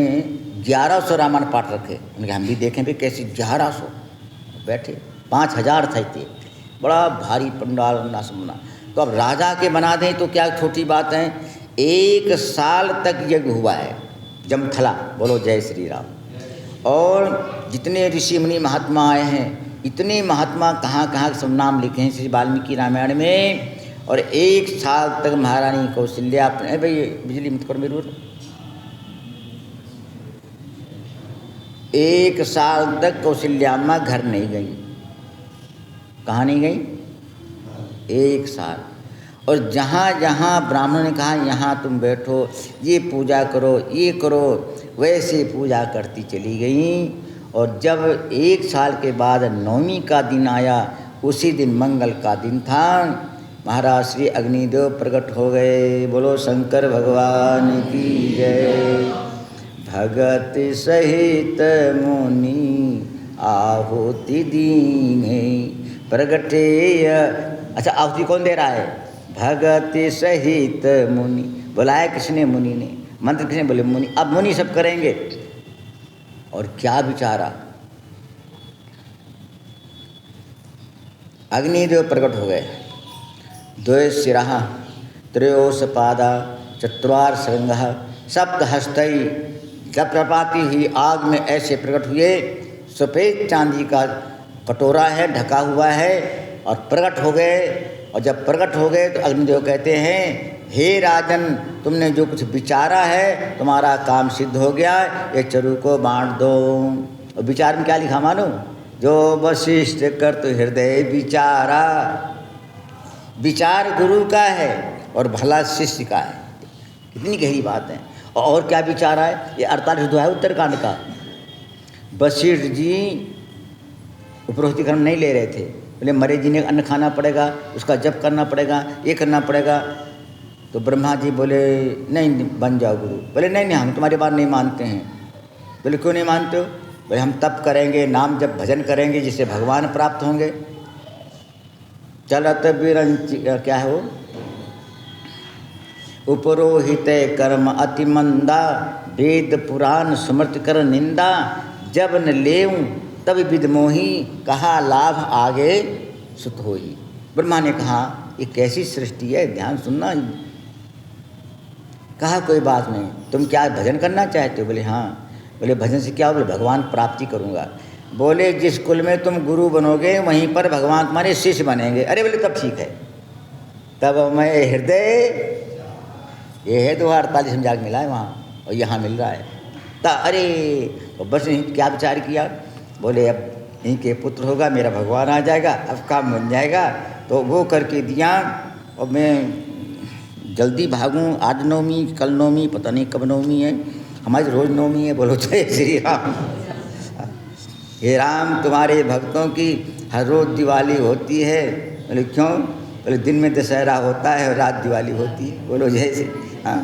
1100 रामायण पाठ रखे। उनके हम भी देखें भी कैसे 1100 बैठे, 5000 थे। बड़ा भारी पंडाल ना सुनना। तो अब राजा के बना दें तो क्या छोटी बात है। 1 साल तक यज्ञ हुआ है जमथला। बोलो जय श्री राम। और जितने ऋषि मुनि महात्मा आए हैं, इतने महात्मा कहाँ कहाँ सब नाम लिखे हैं श्री वाल्मीकि रामायण में। और 1 साल तक महारानी कौशल्या अपने, भाई बिजली मत करो मेरे, 1 साल तक कौशल्याम्मा घर नहीं गई। कहाँ नहीं गई? 1 साल। और जहाँ जहाँ ब्राह्मण ने कहा यहाँ तुम बैठो, ये पूजा करो, ये करो, वैसे पूजा करती चली गई। और जब 1 साल के बाद 9वीं का दिन आया, उसी दिन मंगल का दिन था, महाराज श्री अग्निदेव प्रकट हो गए। बोलो शंकर भगवान की जय। भगत सहित मुनि आहुति दीने प्रगटे। अच्छा, आहुति कौन दे रहा है? भगत सहित मुनि। बुलाया किसने? मुनि ने। मंत्र किसने? बोले मुनि। अब मुनि सब करेंगे। और क्या विचारा, अग्निदेव प्रकट हो गए। 2 शिरः त्रयोस पादा चत्वार श्रृंगः सप्तहस्तै। जब प्रपाती हुई आग में ऐसे प्रकट हुए। सफ़ेद चांदी का कटोरा है, ढका हुआ है, और प्रकट हो गए। और जब प्रकट हो गए तो अग्निदेव कहते हैं, हे राजन, तुमने जो कुछ विचारा है तुम्हारा काम सिद्ध हो गया, ये चरु को बांट दो। और विचार में क्या लिखा मानो? जो वशिष्ठ कर तो हृदय विचारा। विचार गुरु का है और भला शिष्य का है। कितनी गहरी बात है। और क्या विचारा है? ये 48 अध्याय उत्तरकांड का। वशिष्ठ जी उपरोक्ति कर्म नहीं ले रहे थे। बोले मरे जी ने अन्न खाना पड़ेगा, उसका जप करना पड़ेगा, ये करना पड़ेगा। तो ब्रह्मा जी बोले नहीं, बन जाओ गुरु। बोले नहीं नहीं, हम तुम्हारी बात नहीं मानते हैं। बोले क्यों नहीं मानते हो? बोले हम तप करेंगे, नाम जब भजन करेंगे, जिससे भगवान प्राप्त होंगे। चलत बिरंच क्या है वो? उपरोहित कर्म अति मंदा, वेद पुराण स्मृति कर निंदा। जब न लेऊं तब विद मोही, कहा लाभ आगे सुत होई। ब्रह्मा ने कहा ये कैसी सृष्टि है, ध्यान सुनना। कहा कोई बात नहीं, तुम क्या भजन करना चाहते हो? बोले हाँ। बोले भजन से क्या? बोले भगवान प्राप्ति करूँगा। बोले जिस कुल में तुम गुरु बनोगे वहीं पर भगवान तुम्हारे शिष्य बनेंगे। अरे बोले तब ठीक है। तब मैं हृदय, ये है 248 में जाके मिला है वहाँ, और यहाँ मिल रहा है। अरे तो बस क्या विचार किया? बोले अब इनके पुत्र होगा, मेरा भगवान आ जाएगा, अब काम बन जाएगा। तो वो करके दिया। और मैं जल्दी भागूं, आज नवमी, कल नवमी, पता नहीं कब नवमी है। हमारी रोज नवमी है। बोलो जय श्री राम। हे राम, तुम्हारे भक्तों की हर रोज दिवाली होती है। बोले क्यों? बोले दिन में दशहरा होता है और रात दिवाली होती है। बोलो जय श्री। हाँ,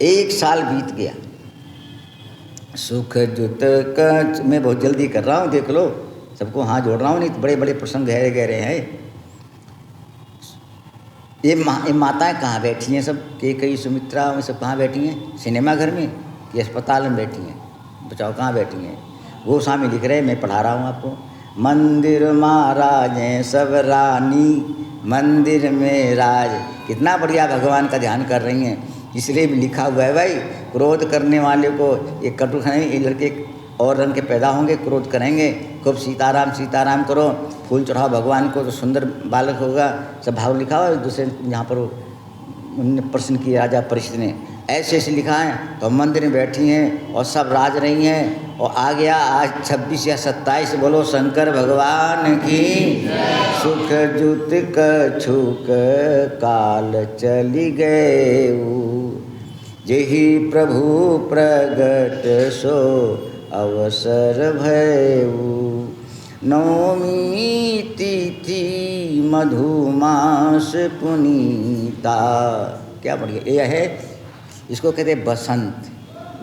1 साल बीत गया। सुख जुत कच, मैं बहुत जल्दी कर रहा हूँ, देख लो, सबको हाथ जोड़ रहा हूँ, नहीं तो बड़े बड़े प्रसंग गहरे गहरे हैं। ये माताएं कहाँ बैठी हैं सब? कई सुमित्रा में सब कहाँ बैठी हैं? सिनेमा घर में कि अस्पताल में बैठी हैं? बचाओ कहाँ बैठी हैं? वो सामने लिख रहे हैं, मैं पढ़ा रहा हूँ आपको। मंदिर महाराज हैं सब रानी, मंदिर में राज। कितना बढ़िया भगवान का ध्यान कर रही हैं। इसलिए भी लिखा हुआ है भाई, क्रोध करने वाले को ये कटु खाएंगे, ये लड़के और रंग के पैदा होंगे, क्रोध करेंगे, खूब सीताराम सीताराम करो, फूल चढ़ाओ भगवान को तो सुंदर बालक होगा। सब भाव लिखा हुआ है। दूसरे यहाँ पर उन्होंने प्रश्न किया राजा परीक्षित ने, ऐसे ऐसे लिखा है। तो मंदिर में बैठी हैं और सब राज रही हैं। और आ गया आज 26 या 27, बोलो शंकर भगवान की। सुख जुत कछुक काल चली गए, जेहि प्रभु प्रगट सो अवसर भयऊ। नवमी तिथि मधुमास पुनीता। क्या बढ़िया ये है। इसको कहते हैं बसंत।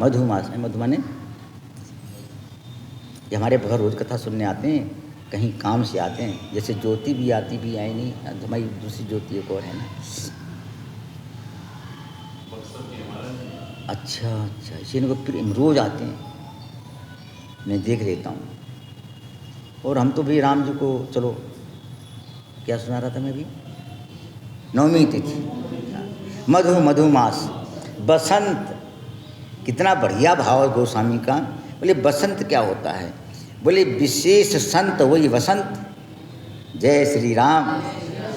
मधुमास है, मधु माने ये हमारे घर रोज कथा सुनने आते हैं, कहीं काम से आते हैं। जैसे ज्योति भी आती भी आई नहीं, हमारी दूसरी ज्योति एक और है ना। अच्छा अच्छा, इसी इनको रोज आते हैं, मैं देख लेता हूँ। और हम तो भी राम जी को, चलो क्या सुना रहा था मैं भी, नवमी तिथि मधु मधुमास बसंत। कितना बढ़िया भाव है गोस्वामी का। बोले बसंत क्या होता है, बोले विशेष संत वही वसंत। जय श्री राम।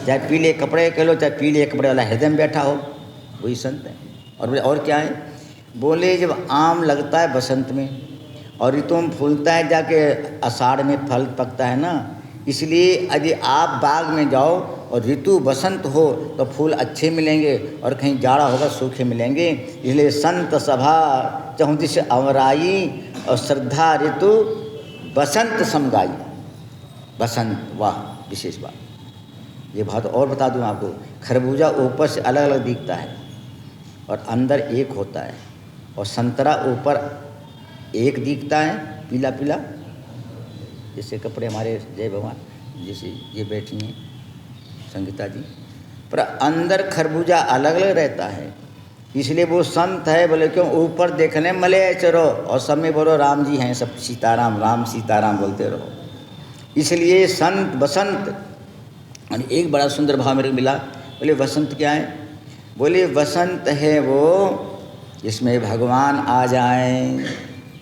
चाहे पीले कपड़े कह लो, चाहे पीले कपड़े वाला हृदय में बैठा हो, वही संत है। और बोले और क्या है, बोले जब आम लगता है बसंत में और ऋतु में फूलता है, जाके आषाढ़ में फल पकता है ना, इसलिए यदि आप बाग में जाओ और ऋतु बसंत हो तो फूल अच्छे मिलेंगे, और कहीं जाड़ा होगा सूखे मिलेंगे। इसलिए संत सभा 34 अवराई और श्रद्धा ऋतु बसंत समगाई। बसंत, वाह विशेष बात। ये बात और बता दूं आपको, खरबूजा ऊपर से अलग अलग दिखता है और अंदर एक होता है, और संतरा ऊपर एक दिखता है पीला पीला, जैसे कपड़े हमारे जय भगवान, जैसे ये बैठी हैं संगीता जी, पर अंदर खरबूजा अलग अलग रहता है। इसलिए वो संत है। बोले क्यों, ऊपर देखने मले चलो और सब में बोलो राम जी हैं, सब सीताराम राम सीताराम बोलते रहो। इसलिए संत बसंत। और एक बड़ा सुंदर भाव मेरे को मिला। बोले वसंत क्या है, बोले वसंत है वो जिसमें भगवान आ जाएं।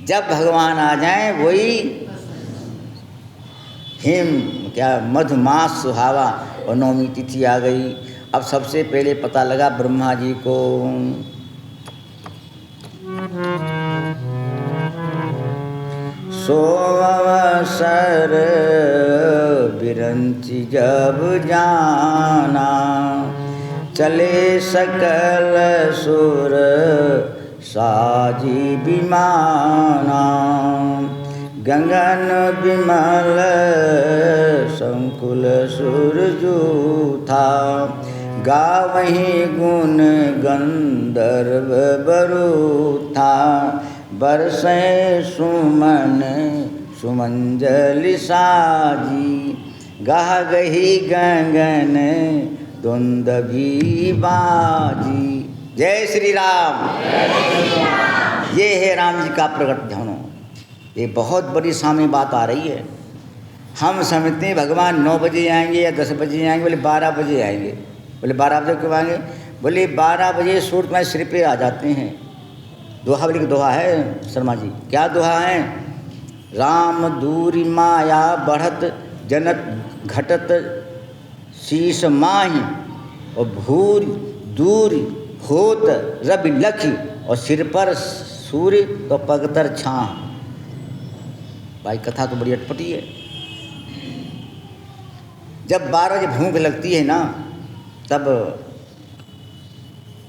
जब भगवान आ जाएं वही हिम क्या मधुमास सुहावा। और नवमी तिथि आ गई। अब सबसे पहले पता लगा ब्रह्मा जी को। सोमवसर बिरंची जब जाना, चले सकल सुर साजी विमाना। गगन विमल संकुल सूरजू था, गावहीं गुण गंधर्व बरू था। बरसे सुमन सुमंजलि साजी, गाह गही गगन दुंदभी बाजी। जय श्री राम। ये है राम जी का प्रकट ध्यान। ये बहुत बड़ी सामने बात आ रही है। हम समझते हैं भगवान 9 बजे आएंगे या 10 बजे आएंगे, बोले 12 बजे आएंगे। बोले 12 बजे क्यों आएंगे, बोले 12 बजे सूर्य तुम्हारे सिर पे आ जाते हैं। दोहा बोले कि दोहा है शर्मा जी, क्या दोहा है, राम दूरी माया बढ़त जनत घटत शीश माही, और भूर दूर होत रवि लखी, और सिर पर सूर्य तो पगतर छां। भाई कथा तो बड़ी अटपटी है। जब 12 बजे भूख लगती है ना, तब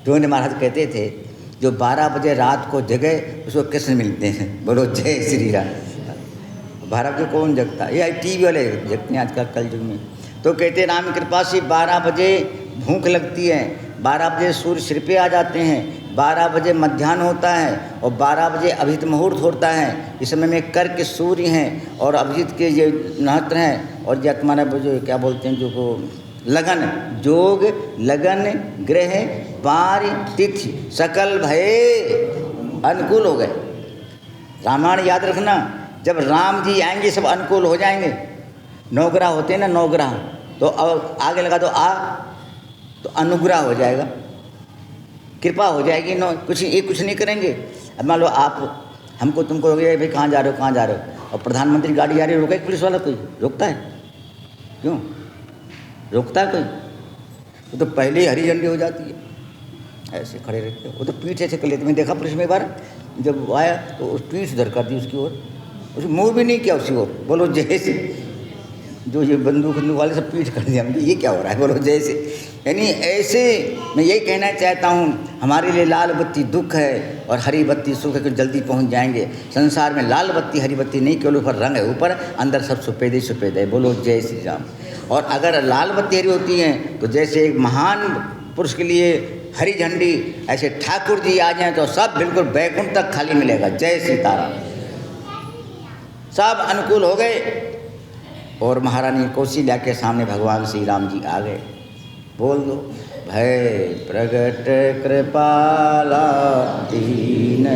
टोने महाराज कहते थे जो 12 बजे रात को जगे उसको कृष्ण मिलते हैं। बोलो जय श्री राम। 12 बजे कौन जगता, ये टीवी वाले जगते हैं आजकल कल युग में। तो कहते हैं राम कृपा से 12 बजे भूख लगती है, 12 बजे सूर्य सिर पे आ जाते हैं, 12 बजे मध्याह्न होता है, और 12 बजे अभिजित मुहूर्त होता है। इस समय में कर के सूर्य हैं और अभिजित के ये नक्षत्र हैं, और ये तुम्हारा जो क्या बोलते हैं, जो को लगन जोग लगन ग्रह पार तिथि सकल भये अनुकूल हो गए। रामायण याद रखना, जब राम जी आएंगे सब अनुकूल हो जाएंगे। नवग्रह होते हैं ना, नवग्रह, तो अब आगे लगा दो आ, तो अनुग्रह हो जाएगा, कृपा हो जाएगी। नो कुछ ये कुछ नहीं करेंगे। अब मान लो आप हमको तुमको हो गया भाई कहाँ जा रहे हो, कहाँ जा रहे हो, और प्रधानमंत्री गाड़ी जा रही है, रोका पुलिस वाला कोई रोकता है? क्यों रोकता है कोई? वो तो पहले ही हरी झंडी हो जाती है, ऐसे खड़े रहते हैं। वो तो पीठ ऐसे कर लेते। मैंने देखा पुलिस में एक बार जब आया तो उस पीठ इधर कर दी उसकी ओर, उसने मुँह भी नहीं किया उसकी ओर। बोलो जैसे जो ये बंदूक वाले सब पीठ कर दिया, ये क्या हो रहा है, बोलो जैसे। यानी ऐसे मैं यही कहना चाहता हूँ, हमारे लिए लाल बत्ती दुख है और हरी बत्ती सुख है कि जल्दी पहुँच जाएंगे। संसार में लाल बत्ती हरी बत्ती नहीं, केवल ऊपर रंग है, ऊपर अंदर सब सफ़ेद ही सफ़ेद है। बोलो जय श्री राम। और अगर लाल बत्ती हरी होती हैं तो जैसे एक महान पुरुष के लिए हरी झंडी, ऐसे ठाकुर जी आ जाएं तो सब बिल्कुल बैकुंठ तक खाली मिलेगा। जय सीताराम। सब अनुकूल हो गए और महारानी कौशल्या के सामने भगवान श्री राम जी आ गए। बोल दो, भय प्रगट कृपाला दीन,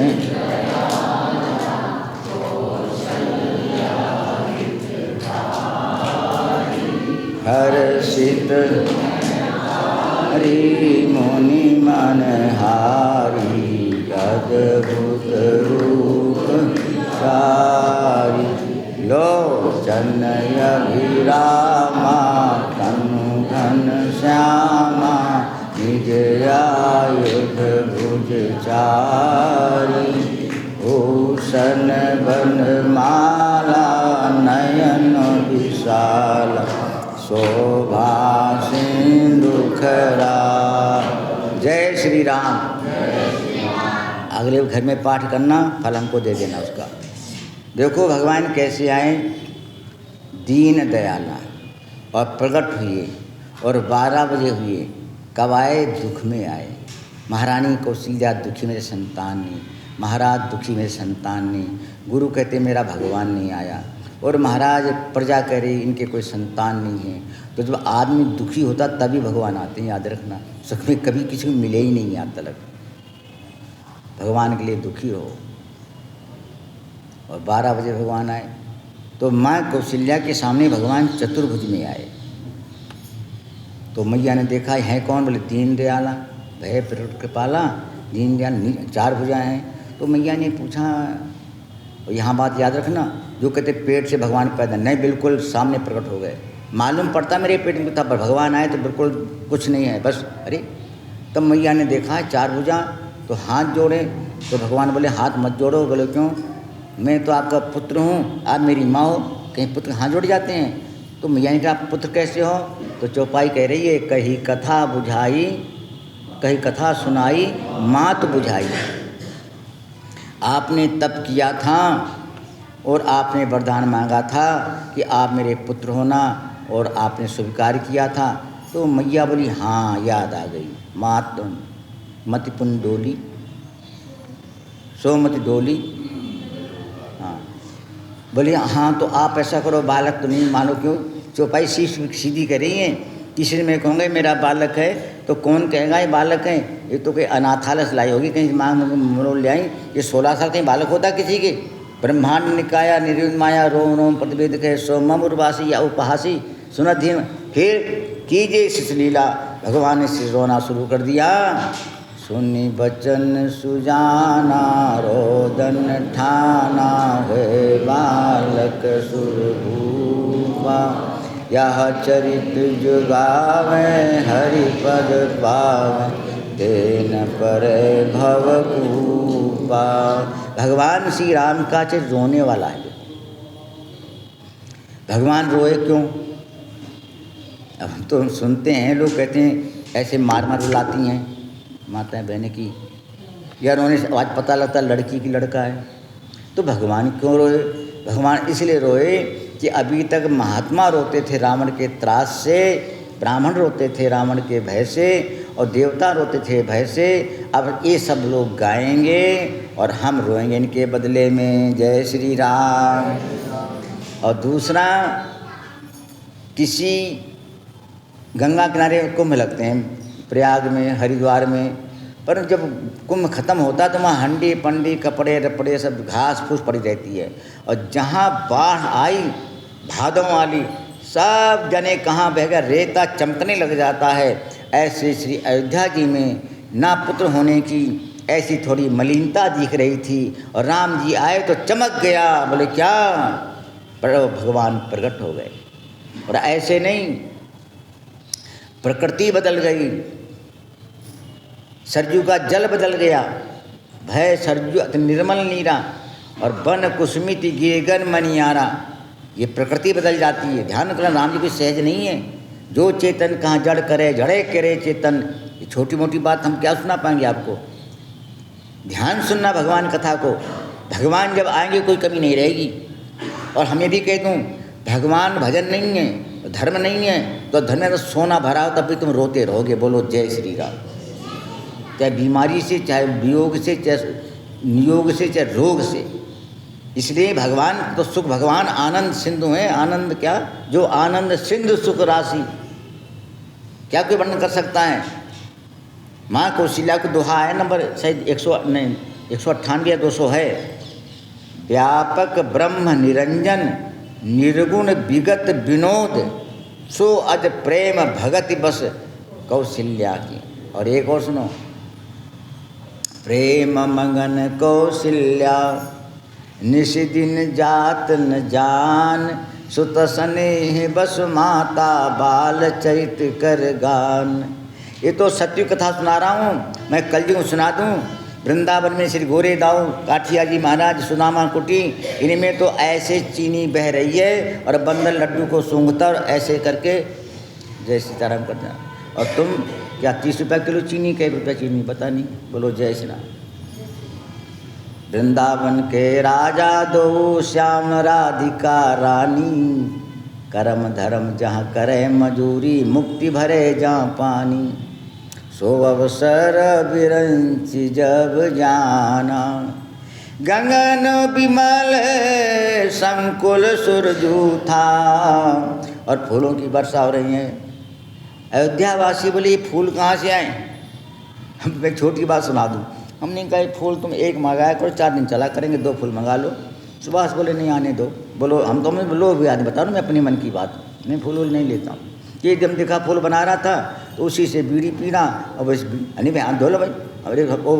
हर्षित हरि मुनि मन हारी, अद्भुत रूप सारी, लोचन अभिरामा तनु घन श्यामा, निज आयुध भुज चारी, भूषण बन माला नयन विशाला, शोभा सिंधु खरा। जय श्री राम। अगले घर में पाठ करना, फल हमको दे देना उसका। देखो भगवान कैसे आए, दीन दयाला, और प्रकट हुए और 12 बजे हुए। कब आए? दुख में आए। महारानी कौशल्या दुखी मेरे संतान नहीं, महाराज दुखी मेरे संतान नहीं। गुरु कहते मेरा भगवान नहीं आया, और महाराज प्रजा कह रही इनके कोई संतान नहीं है। तो जब आदमी दुखी होता तभी भगवान आते हैं, याद रखना। सुख में कभी किसी को मिले ही नहीं आज तक। भगवान के लिए दुखी हो। और 12 बजे भगवान आए तो माँ कौशल्या के सामने भगवान चतुर्भुज में आए। तो मैया ने देखा है कौन? बोले दीन दयाला, भय प्रगट कृपाला, दीन दयाल, 4 भुजाएं हैं। तो मैया ने पूछा, और यहाँ बात याद रखना, जो कहते पेट से भगवान पैदा नहीं, बिल्कुल सामने प्रकट हो गए। मालूम पड़ता मेरे पेट में था, पर भगवान आए तो बिल्कुल कुछ नहीं है, बस। अरे तब मैया ने देखा 4 भुजा, तो हाथ जोड़े। तो भगवान बोले हाथ मत जोड़ो। बोले क्यों? मैं तो आपका पुत्र हूँ, आप मेरी माँ हो, कहीं पुत्र हाथ जोड़ जाते हैं? तो मैया ने कहा आप पुत्र कैसे हो? तो चौपाई कह रही है, कही कथा बुझाई, कही कथा सुनाई, मात बुझाई। आपने तप किया था और आपने वरदान मांगा था कि आप मेरे पुत्र होना, और आपने स्वीकार किया था। तो मैया बोली हाँ याद आ गई। मात मति पुन डोली, सोमति डोली। हाँ बोली हाँ, तो आप ऐसा करो, बालक तो नहीं मानो। क्यों? चौपाई सीधी कर रही है। तीसरे में कहूँगे मेरा बालक है, तो कौन कहेगा ये बालक है? ये तो कहीं अनाथालय से लाई होगी, कहीं मांग मरोल ले आई। ये 16 साल कहीं बालक होता किसी के? ब्रह्मांड निकाया निर्विण माया, रोम रोम प्रतिवेद कहे, सोमम उर्वासी या उपहासी सुनत धीम। फिर कीजिए शिश लीला। भगवान ने शिश रोना शुरू कर दिया। सुनी बचन सुजाना, रोदन ठाना, है बालक सुरभूपा, यह चरित जुगावे, हरिपद पावे, तेन परे भवकूपा। भगवान श्री राम का चरित्र रोने वाला है। भगवान रोए क्यों? अब तो सुनते हैं, लोग कहते हैं ऐसे मार मार रुलाती हैं माताएं बहनें की, या रोने से आज पता लगता लड़की की लड़का है। तो भगवान क्यों रोए? भगवान इसलिए रोए कि अभी तक महात्मा रोते थे रावण के त्रास से, ब्राह्मण रोते थे रावण के भय से, और देवता रोते थे भय से। अब ये सब लोग गाएंगे और हम रोएंगे इनके बदले में। जय श्री राम। और दूसरा, किसी गंगा किनारे कुंभ लगते हैं, प्रयाग में, हरिद्वार में, पर जब कुंभ खत्म होता है तो वहाँ हंडी पंडी कपड़े रपड़े सब घास फूस पड़ी रहती है। और जहाँ बाढ़ आई भादों वाली, सब जने कहाँ बह गया, रेता चमकने लग जाता है। ऐसे श्री अयोध्या जी में ना पुत्र होने की ऐसी थोड़ी मलिनता दिख रही थी, और राम जी आए तो चमक गया। बोले क्या, भगवान प्रकट हो गए। और ऐसे नहीं, प्रकृति बदल गई, सरजू का जल बदल गया, भय सरजू अति निर्मल नीरा, और बन कुसुमित गिरगन मनियारा। ये प्रकृति बदल जाती है। ध्यान करना, राम जी कोई सहज नहीं है। जो चेतन कहाँ जड़ करे, जड़े करे चेतन। ये छोटी मोटी बात हम क्या सुना पाएंगे आपको। ध्यान सुनना भगवान कथा को। भगवान जब आएंगे कोई कमी नहीं रहेगी। और हमें भी कह दूँ, भगवान भजन नहीं है, धर्म नहीं है, तो धर्म में तो सोना भरा हो तब भी तुम रोते रहोगे। बोलो जय श्री राम। चाहे बीमारी से, चाहे वियोग से, चाहे नियोग से, चाहे रोग से। इसलिए भगवान तो सुख, भगवान आनंद सिंधु हैं। आनंद क्या, जो आनंद सिंधु सुख राशि, क्या कोई वर्णन कर सकता है। माँ कौशल्या को दोहा है नंबर शायद 198 या 200 है। व्यापक ब्रह्म निरंजन निर्गुण विगत विनोद, सो अज प्रेम भगति बस कौशल्या की। और एक और सुनो, प्रेम मगन कौशल्या निश दिन जात न जान, सुत स्नेह बस माता बाल चरित कर गान। ये तो सत्य कथा सुना रहा हूँ मैं, कलयुग सुना दूँ। वृंदावन में श्री गोरे दाऊ काठिया जी महाराज, सुदामा कुटी, इनमें तो ऐसे चीनी बह रही है और बंदर लड्डू को सूंघता और ऐसे करके जय सीताराम करता। और तुम क्या 30 रुपये किलो चीनी, कई रुपये चीनी, पता नहीं। बोलो जय श्री राम। वृंदावन के राजा दो श्याम राधिका रानी, कर्म धर्म जहाँ करे मजूरी, मुक्ति भरे जहाँ पानी, सो अवसर बिरंच जब जाना, गगन विमल संकुल सुरजू था। और फूलों की वर्षा हो रही है। अयोध्या वासी बोले ये फूल कहाँ से आए। हम एक छोटी बात सुना दूँ। हमने कहा फूल तुम एक मंगाया करो, 4 दिन चला करेंगे, 2 फूल मंगा लो। सुभाष बोले नहीं आने दो। बोलो हम तो लो भी आदमी, बता रहा मैं अपने मन की बात, मैं फूल नहीं लेता हूँ। ये जब देखा फूल बना रहा था तो उसी से बीड़ी पीना, और बस नहीं भाई हाथ धो लो भाई। अरे वो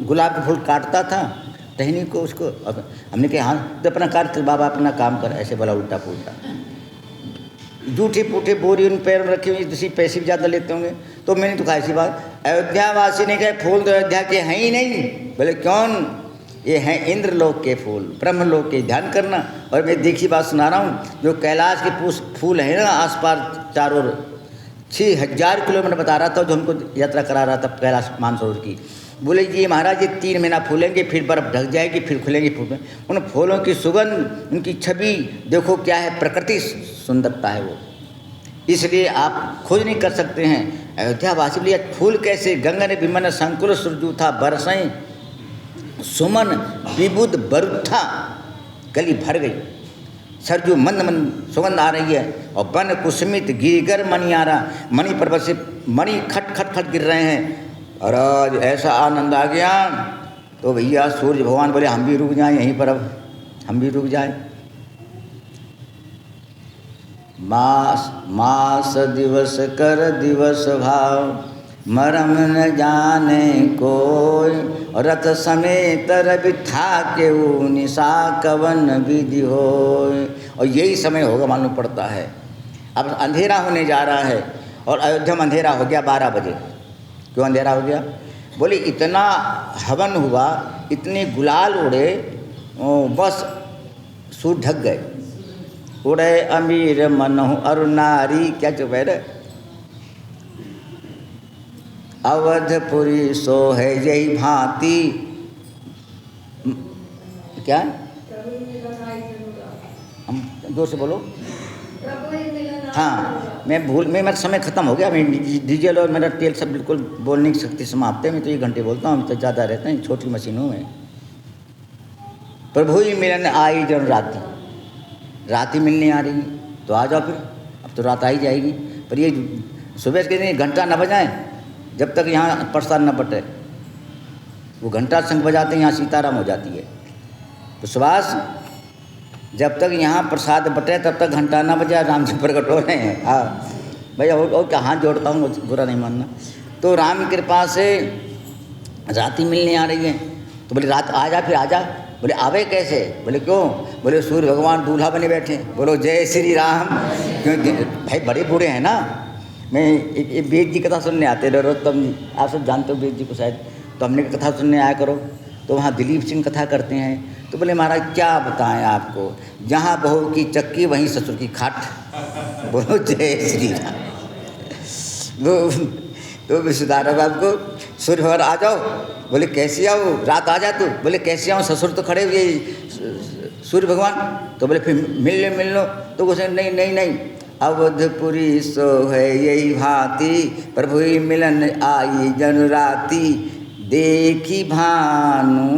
गुलाब का फूल काटता था टहनी को, उसको हमने कहा हाँ तो अपना काट, बाबा अपना काम कर। ऐसे बोला उल्टा पुल्टा, जूठे पूठे बोरी उन पैर में रखी हुई, किसी पैसे भी ज़्यादा लेते होंगे। तो मैंने तो कहा ऐसी बात। अयोध्या वासी ने कहा फूल तो अयोध्या के हैं ही नहीं। बोले कौन, ये हैं इंद्रलोक के फूल, ब्रह्मलोक के। ध्यान करना। और मैं देखी बात सुना रहा हूँ, जो कैलाश के फूल है ना आसपास चारों 6000 किलोमीटर बता रहा था, जो हमको यात्रा करा रहा था कैलाश मानसरोवर की। बोले जी महाराज ये 3 महीना फूलेंगे, फिर बर्फ ढक जाएगी, फिर खुलेंगे फूल। उन फूलों की सुगंध, उनकी छवि देखो क्या है, प्रकृति सुंदरता है वो। इसलिए आप खोज नहीं कर सकते हैं। अयोध्या वासी बोले फूल कैसे, गंगन विमन संकुल सुरजू था, बरसें सुमन विबुद बरुथा, गली भर गई, सरजू मंद मंद सुगंध आ रही है। और बन कुसुमित गिरगर मनियारा, मणि पर्वत से मणि खट खट खट गिर रहे हैं। और आज ऐसा आनंद आ गया तो भैया सूर्य भगवान बोले हम भी रुक जाएं यहीं पर, अब हम भी रुक जाएं। मास मास दिवस कर दिवस भाव, मरम न जाने कोई, रथ समेत रवि था के निशा कवन विधि होय। और यही समय होगा मालूम पड़ता है। अब अंधेरा होने जा रहा है और अयोध्या में अंधेरा हो गया 12 बजे। क्यों अंधेरा हो गया, बोले इतना हवन हुआ, इतने गुलाल उड़े, बस सूर ढक गए। उड़े अमीर मनहु अरु नारी, क्या चुप है रे, अवधपुरी सो है यही भांति। क्या हम जोर से बोलो। हाँ मेरा समय ख़त्म हो गया। मैं डीजल और मेरा तेल सब बिल्कुल बोलने की शक्ति समाप्त है। मैं तो 1 घंटे बोलता हूँ, तो ज़्यादा रहते हैं छोटी मशीनों में। प्रभु ही मिलन आई जन राती, रात ही मिलने आ रही है तो आ जाओ फिर। अब तो रात आ ही जाएगी, पर ये सुबह के दिन घंटा न बजाएं जब तक यहाँ प्रसाद न बटे। वो घंटा शंख बजाते हैं यहाँ सीताराम हो जाती है। तो सुभाष जब तक यहाँ प्रसाद बटे तब तक घंटा ना बजा, राम जी प्रकट हो रहे हैं। हाँ भैया, और क्या हाथ जोड़ता हूँ, बुरा नहीं मानना। तो राम की कृपा से रात ही मिलने आ रही है। तो बोले रात आ जा, फिर आ जा। बोले आवे कैसे? बोले क्यों? बोले सूर्य भगवान दूल्हा बने बैठे। बोलो जय श्री राम। क्योंकि भाई बड़े बूढ़े हैं ना। मैं एक वेद जी कथा सुनने आते, नरोत्तम जी, आप सब जानते हो वेद जी को शायद, तो हमने कथा सुनने आया करो। तो वहाँ दिलीप सिंह कथा करते हैं। तो बोले महाराज क्या बताएं आपको, जहाँ बहू की चक्की वहीं ससुर की खाट। बोलो जय श्री राम। तो विश्वदारा बाब को सूर्य भगवान आ जाओ। बोले कैसे आओ? रात आ जा तू। बोले कैसे आऊँ, ससुर तो खड़े हुए सूर्य भगवान। तो बोले फिर मिल लो। तो उसे नहीं नहीं नहीं, अवधपुरी सो है यही भांति, प्रभु ही मिलन आई जन राती, देखी भानु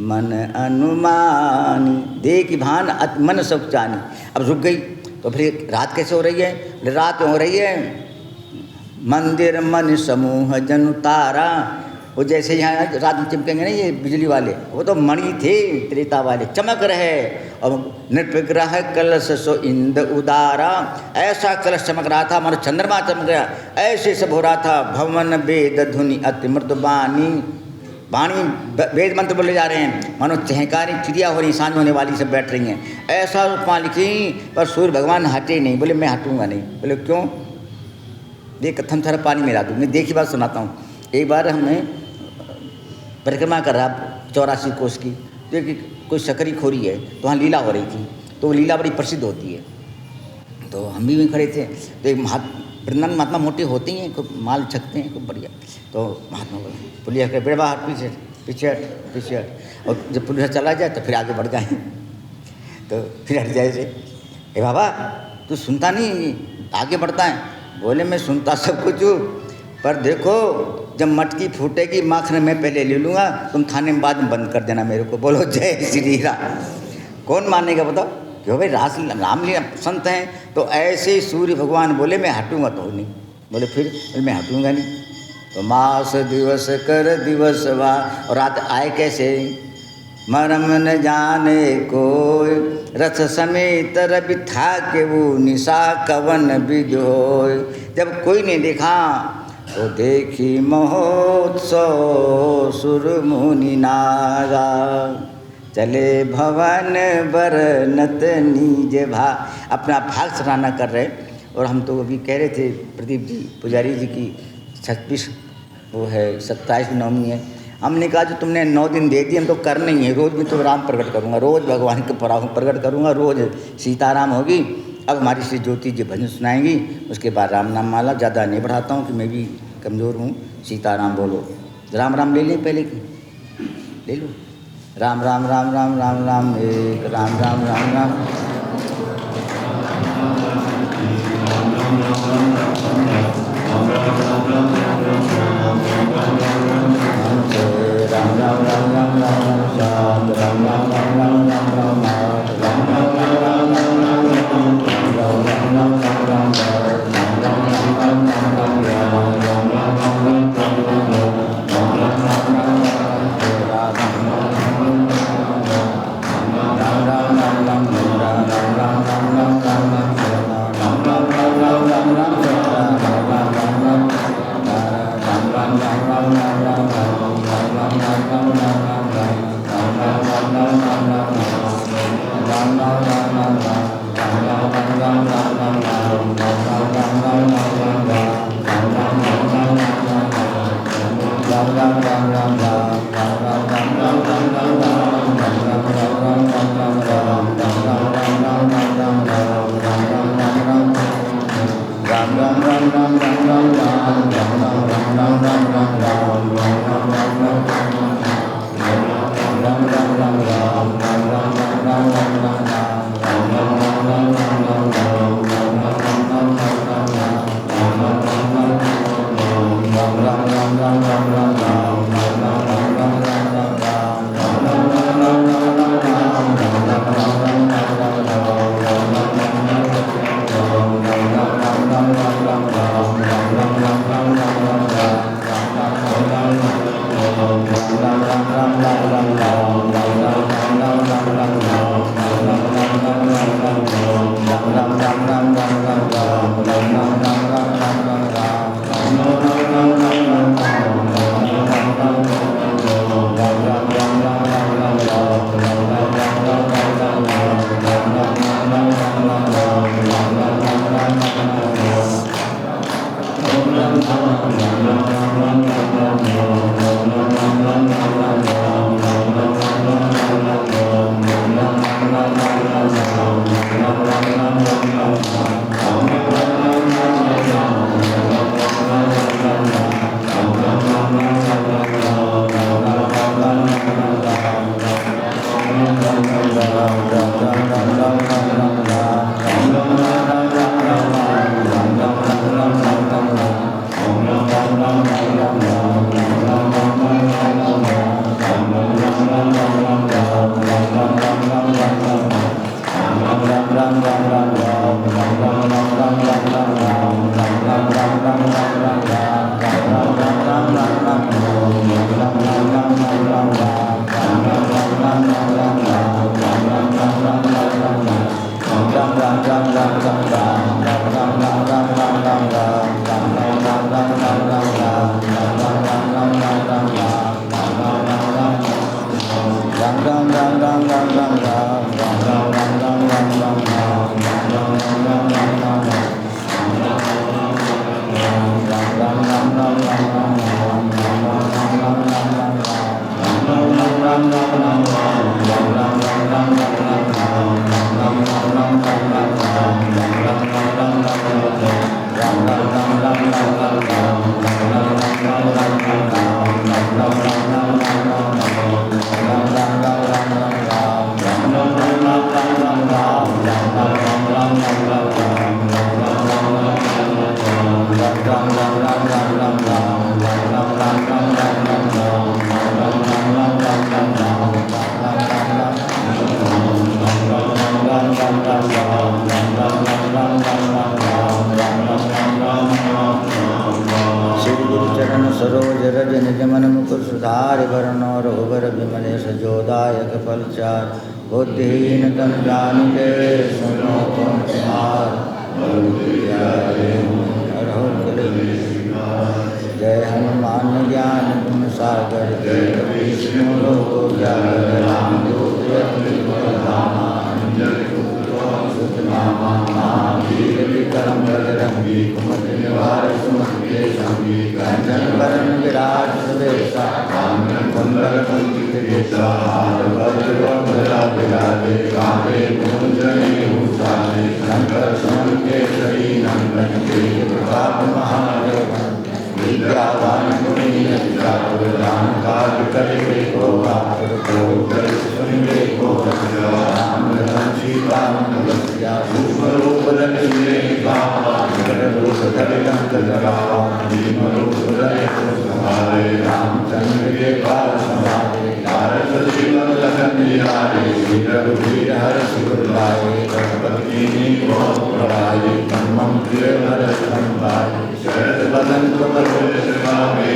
मन अनुमानी, देखी भान मन सब जानी। अब रुक गई। तो फिर रात कैसे हो रही है? रात हो रही है मंदिर मन समूह जन तारा। वो जैसे यहाँ रात में चिपकेंगे ना ये बिजली वाले, वो तो मणि थे त्रेता वाले, चमक रहे। और नृपग्रह कलश सो इंद उदारा, ऐसा कलश चमक रहा था मानो चंद्रमा चमक गया, ऐसे सब हो रहा था। भवन वेद धुनि अति मृत बानी, वाणी वेद मंत्र बोले जा रहे हैं, मानो चहकारी चिड़िया हो रही, सांझ होने वाली सब बैठ रही हैं। ऐसा उपमा लिखी, पर सूर्य भगवान हटे नहीं। बोले मैं हटूंगा नहीं। बोले क्यों? देख कथन सारा पानी मिला दूँ। मैं देखी बात सुनाता हूँ। एक बार हमें परिक्रमा कर रहा 84 कोस की, तो कोई सकरी खोरी है, तो वहाँ लीला हो रही थी। तो वो लीला बड़ी प्रसिद्ध होती है। तो हम भी वहीं खड़े थे। तो एक वृंदावन महात्मा मोटे होते हैं, खूब माल छकते हैं, खूब बढ़िया। तो महात्मा बोले पुलिस के बेड़ बाहर, पीछे पीछे हट पीछे हट। और जब पुलिस चला जाए तो फिर आगे बढ़ जाए, तो फिर हट जाए से। ए बाबा तू सुनता नहीं, आगे बढ़ता है। बोले मैं सुनता सब कुछ हूँ, पर देखो जब मटकी फूटेगी माखन मैं पहले ले लूँगा, तुम थाने में बाद में बंद कर देना मेरे को। बोलो जय श्री राम। कौन मानेगा बताओ? क्यों भाई रामलीला संत हैं। तो ऐसे सूर्य भगवान बोले मैं हटूंगा तो नहीं। बोले फिर मैं हटूंगा नहीं। तो मास दिवस कर दिवस वा, और रात आए कैसे? मरम न जाने कोई, रथ समेत रवि था के वो निशा कवन विध होय। जब कोई नहीं देखा तो देखी महोत्सव सुर मुनि नागा, चले भवन बरनत निज भा। अपना भाग सराहना कर रहे। और हम तो अभी कह रहे थे प्रदीप जी पुजारी जी की 26 वो है 27 नवमी है। हमने कहा जो तुमने 9 दिन दे दिए हम तो करने ही है, रोज़ भी तो राम प्रकट करूँगा, रोज़ भगवान के प्रकट करूँगा, रोज़ सीताराम होगी। अब हमारी श्री ज्योति जी भजन सुनाएंगी, उसके बाद राम नाम माला। ज़्यादा नहीं बढ़ाता हूँ कि मैं भी कमज़ोर हूँ। सीताराम बोलो, राम राम ले लें पहले की, ले लो। राम राम राम राम राम राम एक, राम राम राम राम राम श्री गुरुचरण सरोज रज निज मन मुकुर सुधारि वरण रघुबर विमल सजोदायक फलचार बुद्धिहीन तन जानिके सुनो तुम कुमार जय हनुमान ज्ञान गुण सागर जय विष्णु लोक उजागर रामदूत वीर विक्रम बजरंगी कुमति निवार सुमति संगी कंचन वरण विराट सुवेशा कुंडल कुंचित केशा विराजे कांधे मूंजनी भूषाणे शंकर सुमन केसरी नंदन तेज प्रताप महादेव विद्यावान गुणी रामकाज करे को आतुर को कर सुनिए को राम सीता मनोरसिया रूप रूप धरि रूप धरि लंक जरावा भीम रूप धरि संहारे रामचंद्र के काल संहारे कारत जीवन लगन जियारे रघुवीर हर्ष उर लाए रघुपति को बढ़ाए ब्रह्मं प्रिय भरत संभाए शरद बदन कुमर सुहावे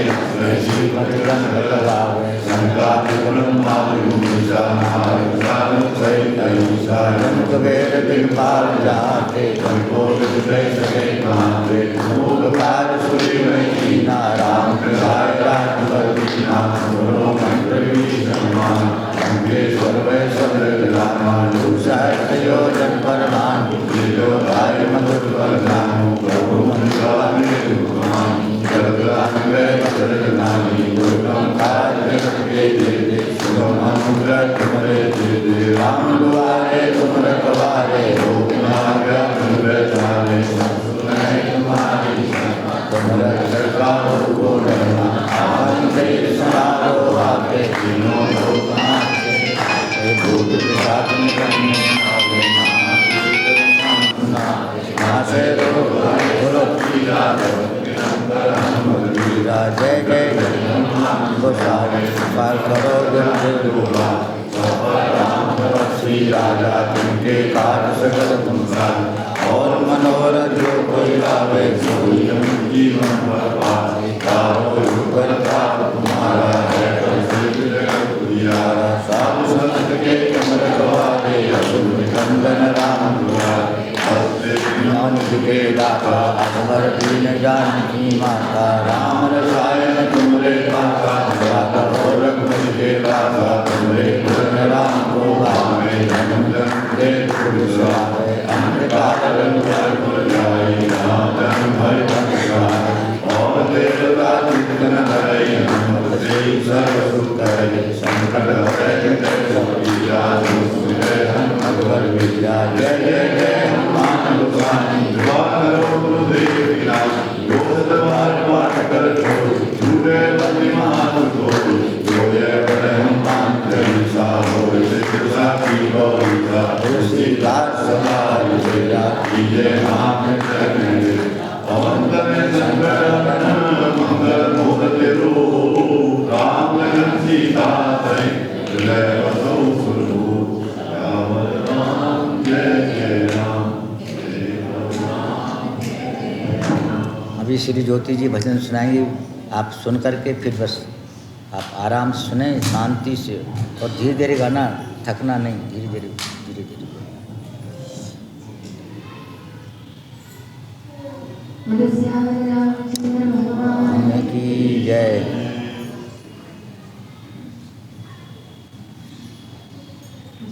ऐसी मधुरन लगावे संकादिक ब्रह्मादि मुनिसा नारद सहित अहिंसा जन्म वेद दिगपाल जाते को विदुषय सके कांते मूल कार सुरी नहीं नाराम कृताय राजवर दीना गुरु मंत्र सम्मान अंगेश्वर वै सदर रामा दुसाय योजन परमान जो राय मधुर बलनामो प्रभु मंगलानि दुर्गमानि जगदान्वय सरजनानि दुर्गम काज के दे सुगम अनुग्रह तुम्हारे दे राम दुआरे तुम रखवारे रोग नागा तुम बेचारे सुनाए तुम्हारी तुम्हारा सरकार को डरना आवन तेरे समारो आके तीनों लोग आके भूत पिशाच निकलने आवे नासे रोग बोलो जय जय गोसाई पाल करो गुरुदेवा श्री राजा तुमके काज सकल तुमका और मनोरथ जो कोई लावे सोई जीवन भर पाए कारो ऊपर तुम्हारा है साधु संत के कमर गवारे असुर निकंदन राम दुआरे नाम के दाता अमर दीन जानकी माता राम रसायन तुमरे पाता दाता और रघुपति के दाता तुमरे गुण राम को भावे जन्म जन्म के पुरुष आवे अंधकार रंग पुर जाए जन्म भर जाए और देवता चिंतन करे हनुमत से सर्व सुख करे संकट हरे सब पीरा हनुमत वर विद्या जय जय जय हनुमान गोसाई द्वार गुरुदेव विलास गोदवार पाठ कर झूठे बंदी मान को जो जय बड़े हनुमान जैसा हो सिद्धा की गौरीसा उसी राज समाज तेरा कीजे नाम चढ़े पवन में संकर मंगल मूर्ति रूप राम लगन सीता सही जय बसो सुरभूप राम राम जय जय राम। अभी श्री ज्योति जी भजन सुनाएंगे, आप सुन करके फिर बस आप आराम से सुने शांति से और धीरे धीरे गाना, थकना नहीं, धीरे धीरे धीरे धीरे। की जय।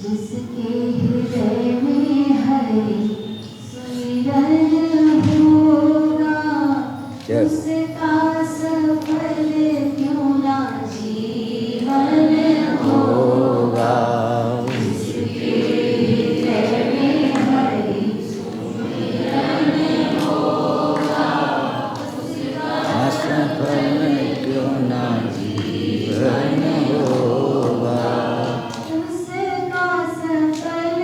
जिसके हृदय में हरि सुमिरन होगा उसका सफल क्यों ना जीवन होगा। जिसके हृदय में हरि सुमिरन होगा उसका सफल क्यों ना जीवन होगा। उसका सफल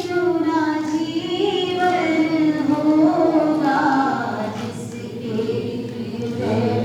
क्यों ना जीवन होगा। जिसके हृदय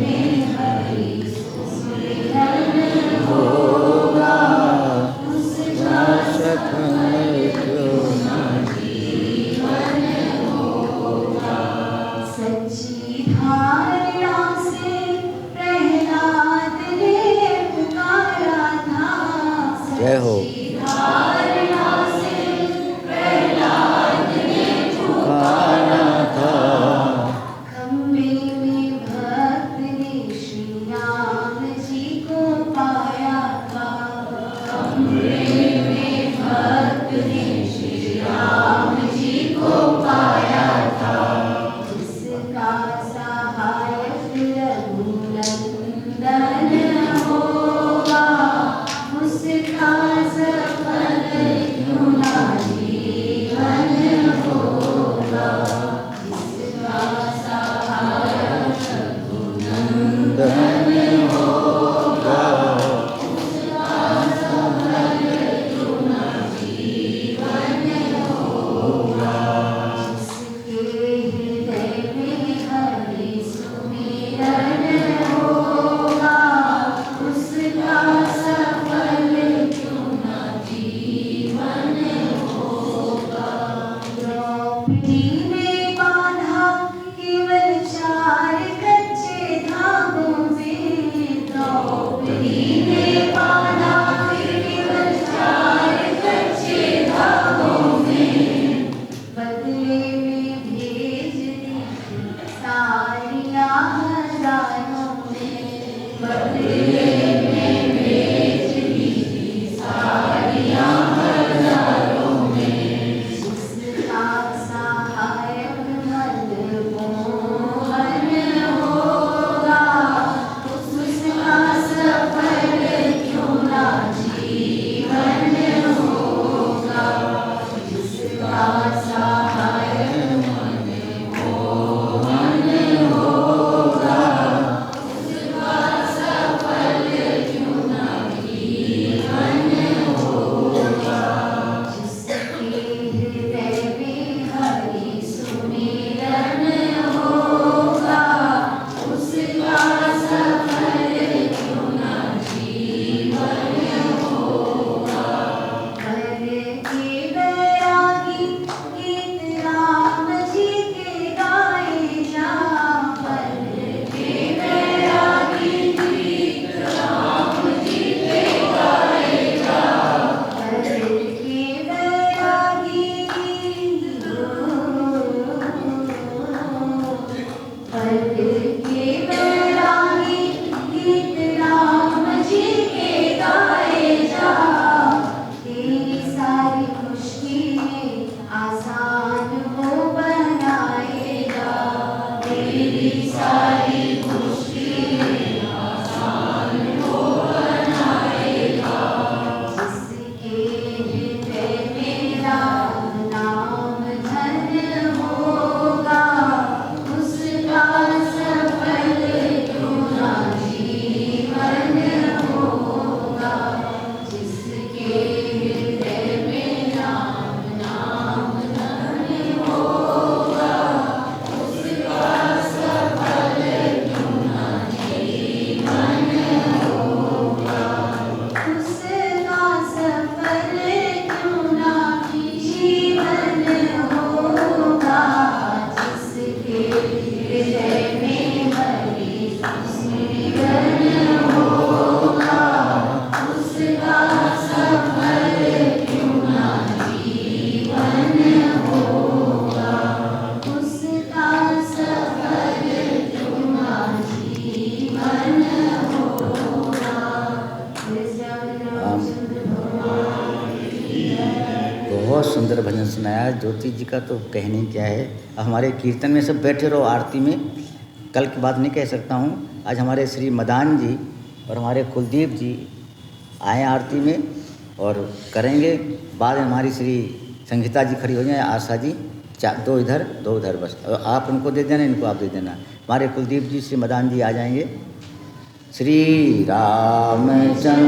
स्वर्ग के बैरागी गीत राम जी के गाए जा। तेरी सारी मुश्किलें आसान वो बनाए जा। तेरी सारी मुश्किलें आसान वो बनाएगा। जिसके हृदय में राम नाम धन होगा, उसका सफल क्यों ना जीवन होगा। जिसके हृदय में राम नाम धन होगा, उसका सफल क्यों ना जीवन होगा। उसका सफल क्यों ना जीवन होगा। जिसके हृदय में हरि स्मरण होगा, उसका सफल क्यों ना जीवन होगा। उसका सफल क्यों ना जीवन होगा। बहुत सुंदर भजन सुनाया ज्योति जी का, तो कहने क्या है। अब हमारे कीर्तन में सब बैठे रहो आरती में। कल की बात नहीं कह सकता हूँ। आज हमारे श्री मदान जी और हमारे कुलदीप जी आए आरती में और करेंगे। बाद में हमारी श्री संगीता जी खड़ी हो जाए, आशा जी, दो इधर दो उधर बस। और आप उनको दे देना, इनको आप दे देना। हमारे कुलदीप जी श्री मदान जी आ जाएंगे। श्री रामचंद्र